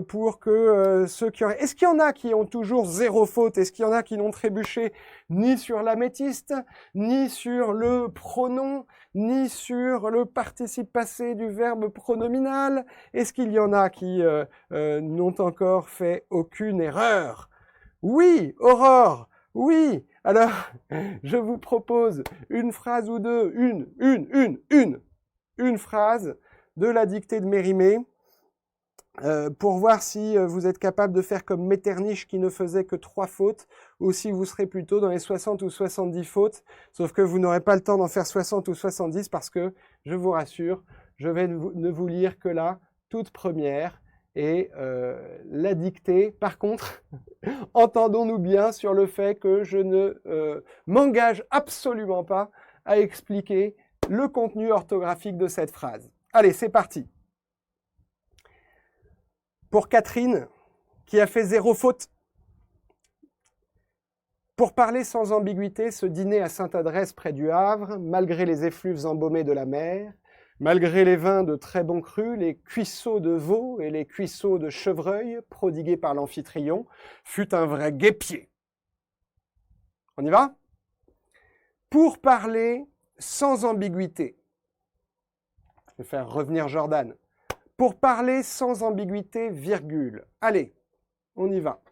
pour que ceux qui auraient... Est-ce qu'il y en a qui ont toujours zéro faute? Est-ce qu'il y en a qui n'ont trébuché ni sur l'améthyste, ni sur le pronom, ni sur le participe passé du verbe pronominal? Est-ce qu'il y en a qui n'ont encore fait aucune erreur? Oui, Aurore, oui. Alors, je vous propose une phrase ou deux, une phrase de la dictée de Mérimée pour voir si vous êtes capable de faire comme Metternich qui ne faisait que 3 fautes ou si vous serez plutôt dans les 60 ou 70 fautes, sauf que vous n'aurez pas le temps d'en faire 60 ou 70 parce que, je vous rassure, je vais ne vous lire que la toute première et la dictée. Par contre, entendons-nous bien sur le fait que je ne m'engage absolument pas à expliquer le contenu orthographique de cette phrase. Allez, c'est parti. Pour Catherine, qui a fait 0 faute. Pour parler sans ambiguïté, ce dîner à Sainte-Adresse près du Havre, malgré les effluves embaumés de la mer, malgré les vins de très bon cru, les cuisseaux de veau et les cuisseaux de chevreuil prodigués par l'amphitryon, fut un vrai guêpier. On y va? Pour parler sans ambiguïté. Je vais faire revenir Jordan. Pour parler sans ambiguïté, virgule. Allez, on y va.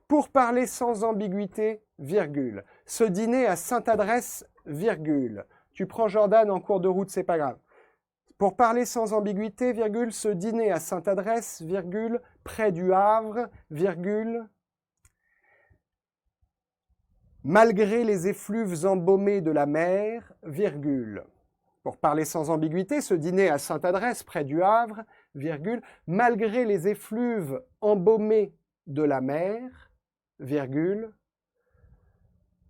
Pour parler sans ambiguïté, virgule. Ce dîner à Sainte-Adresse, virgule. Tu prends Jordan en cours de route, c'est pas grave. Pour parler sans ambiguïté, virgule, ce dîner à Sainte-Adresse, virgule, près du Havre, virgule. Malgré les effluves embaumés de la mer, virgule. Pour parler sans ambiguïté, ce dîner à Sainte-Adresse, près du Havre, virgule, malgré les effluves embaumés de la mer, virgule,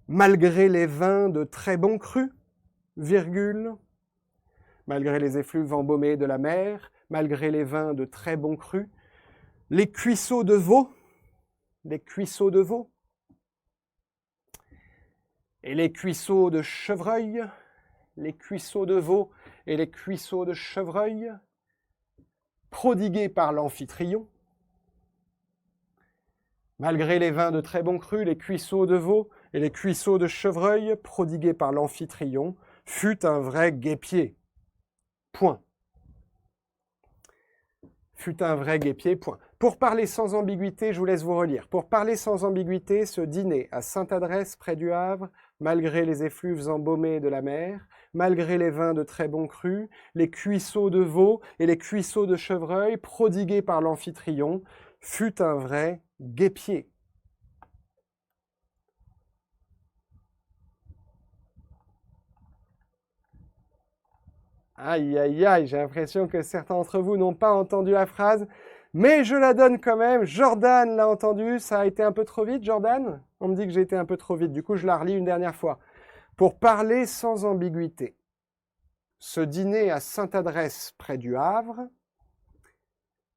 malgré les vins de très bon cru, virgule, malgré les effluves embaumés de la mer, malgré les vins de très bon cru, les cuisseaux de veau, et les cuisseaux de chevreuil, les cuisseaux de veau et les cuisseaux de chevreuil, prodigués par l'amphitryon. Malgré les vins de très bon cru, les cuisseaux de veau et les cuisseaux de chevreuil, prodigués par l'amphitryon, fut un vrai guêpier. Point. Fut un vrai guêpier, point. Pour parler sans ambiguïté, je vous laisse vous relire. Pour parler sans ambiguïté, ce dîner à Sainte-Adresse, près du Havre, malgré les effluves embaumés de la mer, malgré les vins de très bon cru, les cuisseaux de veau et les cuisseaux de chevreuil, prodigués par l'amphitryon, fut un vrai guêpier. Aïe, aïe, aïe, j'ai l'impression que certains d'entre vous n'ont pas entendu la phrase, mais je la donne quand même. Jordan l'a entendu, ça a été un peu trop vite, Jordan? On me dit que j'ai été un peu trop vite, du coup je la relis une dernière fois. Pour parler sans ambiguïté, ce dîner à Sainte-Adresse près du Havre,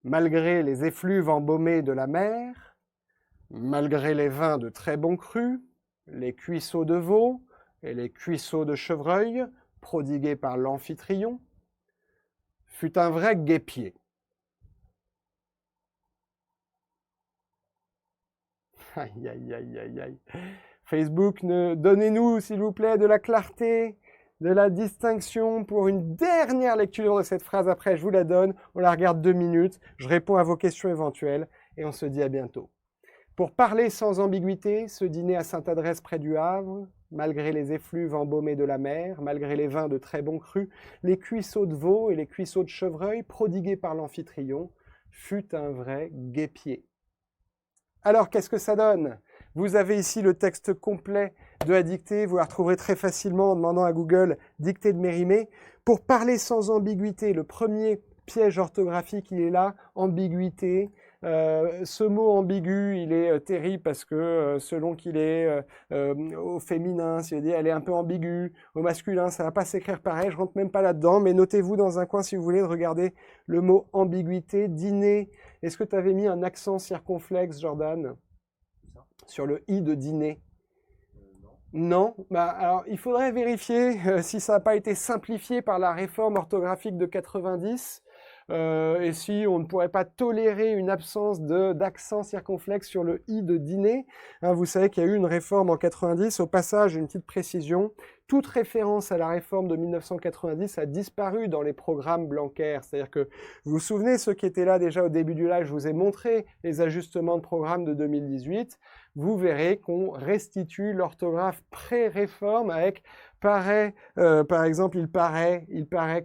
malgré les effluves embaumés de la mer, malgré les vins de très bon cru, les cuisseaux de veau et les cuisseaux de chevreuil, prodigués par l'amphitryon, fut un vrai guêpier. Aïe, aïe, aïe, aïe, aïe. Facebook, donnez-nous, s'il vous plaît, de la clarté, de la distinction pour une dernière lecture de cette phrase. Après, je vous la donne. On la regarde 2 minutes. Je réponds à vos questions éventuelles et on se dit à bientôt. Pour parler sans ambiguïté, ce dîner à Sainte-Adresse près du Havre, malgré les effluves embaumés de la mer, malgré les vins de très bons crus, les cuisseaux de veau et les cuisseaux de chevreuil, prodigués par l'Amphitryon, fut un vrai guêpier. Alors, qu'est-ce que ça donne? Vous avez ici le texte complet de la dictée, vous la retrouverez très facilement en demandant à Google « dictée de Mérimée ». Pour parler sans ambiguïté, le premier piège orthographique, il est là, ambiguïté. Ce mot ambigu, il est terrible parce que selon qu'il est au féminin, c'est-à-dire elle est un peu ambiguë, au masculin, ça ne va pas s'écrire pareil, je rentre même pas là-dedans, mais notez-vous dans un coin si vous voulez de regarder le mot ambiguïté, dîner. Est-ce que tu avais mis un accent circonflexe, Jordan, sur le i de dîner? Non. Bah, alors, il faudrait vérifier si ça n'a pas été simplifié par la réforme orthographique de 90 et si on ne pourrait pas tolérer une absence d'accent circonflexe sur le i de dîner. Hein, vous savez qu'il y a eu une réforme en 90. Au passage, une petite précision. Toute référence à la réforme de 1990 a disparu dans les programmes Blanquer. C'est-à-dire que vous vous souvenez, ceux qui étaient là déjà au début du live, je vous ai montré les ajustements de programme de 2018. Vous verrez qu'on restitue l'orthographe pré-réforme avec paraît, par exemple, il paraît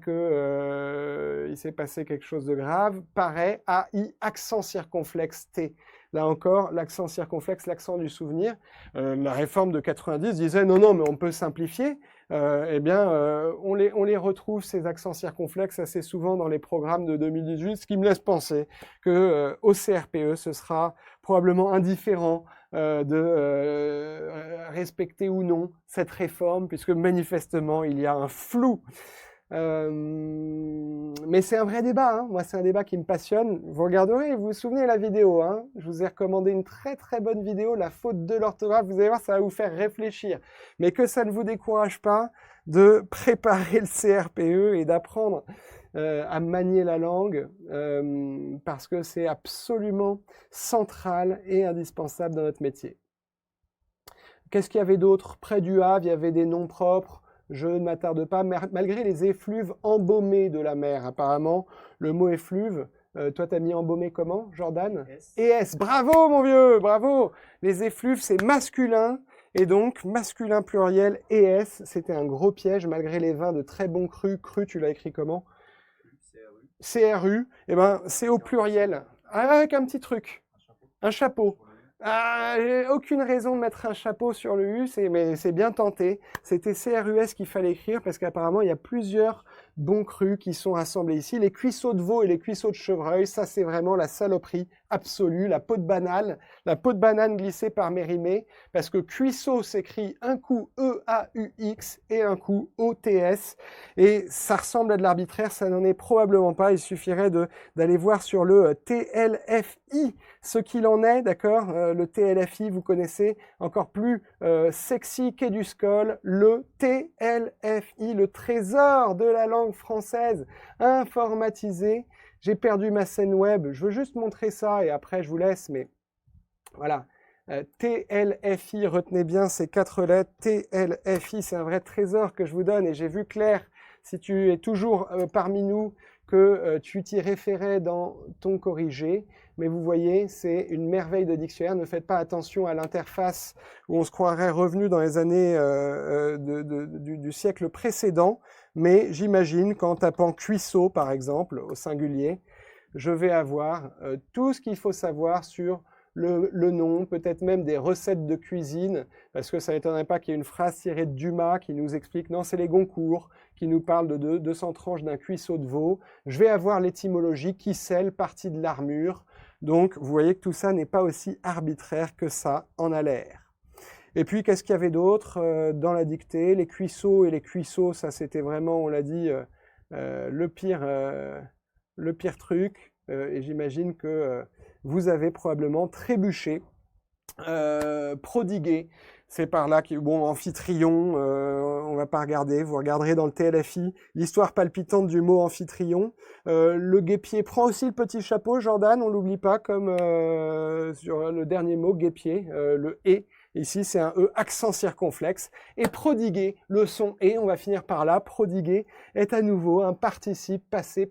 que il s'est passé quelque chose de grave, paraît, AI, accent circonflexe T. Là encore, l'accent circonflexe, l'accent du souvenir. La réforme de 90 disait non, mais on peut simplifier. Eh bien, on les retrouve, ces accents circonflexes, assez souvent dans les programmes de 2018, ce qui me laisse penser que au CRPE, ce sera probablement indifférent de respecter ou non cette réforme, puisque manifestement, il y a un flou. Mais c'est un vrai débat, hein. Moi c'est un débat qui me passionne. Vous regarderez, vous vous souvenez la vidéo, hein. Je vous ai recommandé une très très bonne vidéo, la faute de l'orthographe, vous allez voir, ça va vous faire réfléchir. Mais que ça ne vous décourage pas de préparer le CRPE et d'apprendre à manier la langue, parce que c'est absolument central et indispensable dans notre métier. Qu'est-ce qu'il y avait d'autre? Près du Havre, il y avait des noms propres. Je ne m'attarde pas, malgré les effluves embaumés de la mer. Apparemment, le mot effluve, toi t'as mis embaumé comment, Jordan? ES. Bravo mon vieux, bravo. Les effluves, c'est masculin, et donc masculin pluriel, ES, c'était un gros piège, malgré les vins de très bons crus. Cru, tu l'as écrit comment? CRU, eh ben, c'est au pluriel, avec un petit truc, un chapeau. J'ai aucune raison de mettre un chapeau sur le U, mais c'est bien tenté. C'était CRUS qu'il fallait écrire parce qu'apparemment il y a plusieurs bons crus qui sont rassemblés ici. Les cuisseaux de veau et les cuisseaux de chevreuil, ça c'est vraiment la saloperie absolue, la peau de banane glissée par Mérimée, parce que cuisseau s'écrit un coup E-A-U-X et un coup O-T-S, et ça ressemble à de l'arbitraire, ça n'en est probablement pas. Il suffirait d'aller voir sur le TLFI ce qu'il en est, d'accord? Le TLFI, vous connaissez, encore plus sexy qu'Eduscol, le TLFI, le trésor de la langue française informatisé. J'ai perdu ma scène web, je veux juste montrer ça et après je vous laisse, mais voilà. TLFI, retenez bien ces 4 lettres, TLFI, c'est un vrai trésor que je vous donne, et j'ai vu Claire, si tu es toujours parmi nous, que tu t'y référais dans ton corrigé, mais vous voyez, c'est une merveille de dictionnaire. Ne faites pas attention à l'interface où on se croirait revenu dans les années du siècle précédent, mais j'imagine qu'en tapant cuisseau, par exemple, au singulier, je vais avoir tout ce qu'il faut savoir sur le nom, peut-être même des recettes de cuisine, parce que ça n'étonnerait pas qu'il y ait une phrase tirée de Dumas qui nous explique, non, c'est les Goncourt, qui nous parle de 200 tranches d'un cuisseau de veau. Je vais avoir l'étymologie, qui scelle, partie de l'armure. Donc, vous voyez que tout ça n'est pas aussi arbitraire que ça en a l'air. Et puis, qu'est-ce qu'il y avait d'autre dans la dictée? Les cuisseaux et les cuisseaux, ça c'était vraiment, on l'a dit, le pire truc. Et j'imagine que vous avez probablement trébuché, prodigué. C'est par là que, bon, Amphitryon, on va pas regarder, vous regarderez dans le TLFI, l'histoire palpitante du mot Amphitryon. Le guêpier prend aussi le petit chapeau, Jordan, on l'oublie pas, comme sur le dernier mot, guêpier, le « et ». Ici, c'est un « e » accent circonflexe. Et prodiguer, le son « et », on va finir par là, prodiguer, est à nouveau un participe passé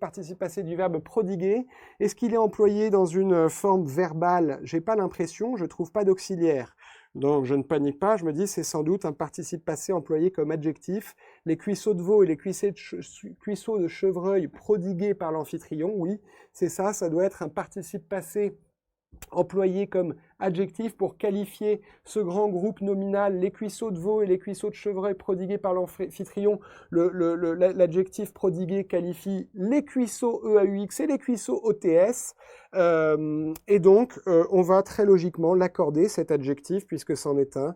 du verbe prodiguer. Est-ce qu'il est employé dans une forme verbale? J'ai pas l'impression, je trouve pas d'auxiliaire. Donc, je ne panique pas, je me dis, c'est sans doute un participe passé employé comme adjectif. Les cuisseaux de veau et les cuisseaux de chevreuil prodigués par l'amphitryon, oui, c'est ça, ça doit être un participe passé employé comme adjectif pour qualifier ce grand groupe nominal, les cuisseaux de veau et les cuisseaux de chevreuil prodigués par l'amphitryon. L'adjectif prodigué qualifie les cuisseaux EAUX et les cuisseaux OTS. Et donc, on va très logiquement l'accorder, cet adjectif, puisque c'en est un,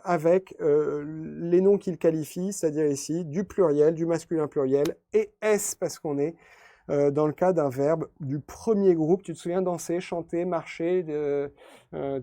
avec les noms qu'il qualifie, c'est-à-dire ici du pluriel, du masculin pluriel, et S parce qu'on est dans le cas d'un verbe du premier groupe. Tu te souviens, danser, chanter, marcher,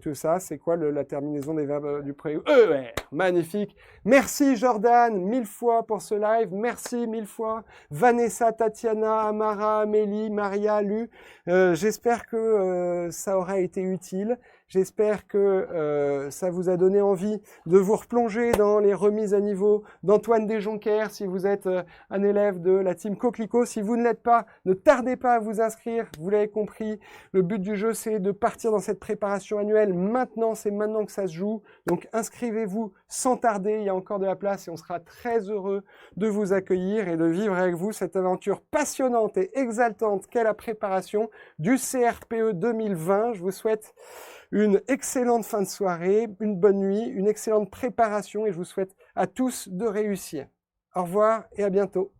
tout ça, c'est quoi la terminaison des verbes du premier groupe? ER, magnifique. Merci Jordan, 1000 fois pour ce live, merci 1000 fois. Vanessa, Tatiana, Amara, Amélie, Maria, Lu, j'espère que ça aura été utile. J'espère que ça vous a donné envie de vous replonger dans les remises à niveau d'Antoine Desjonquers si vous êtes un élève de la team Coquelicot. Si vous ne l'êtes pas, ne tardez pas à vous inscrire. Vous l'avez compris, le but du jeu, c'est de partir dans cette préparation annuelle. Maintenant, c'est maintenant que ça se joue. Donc, inscrivez-vous sans tarder. Il y a encore de la place et on sera très heureux de vous accueillir et de vivre avec vous cette aventure passionnante et exaltante qu'est la préparation du CRPE 2020. Je vous souhaite une excellente fin de soirée, une bonne nuit, une excellente préparation et je vous souhaite à tous de réussir. Au revoir et à bientôt.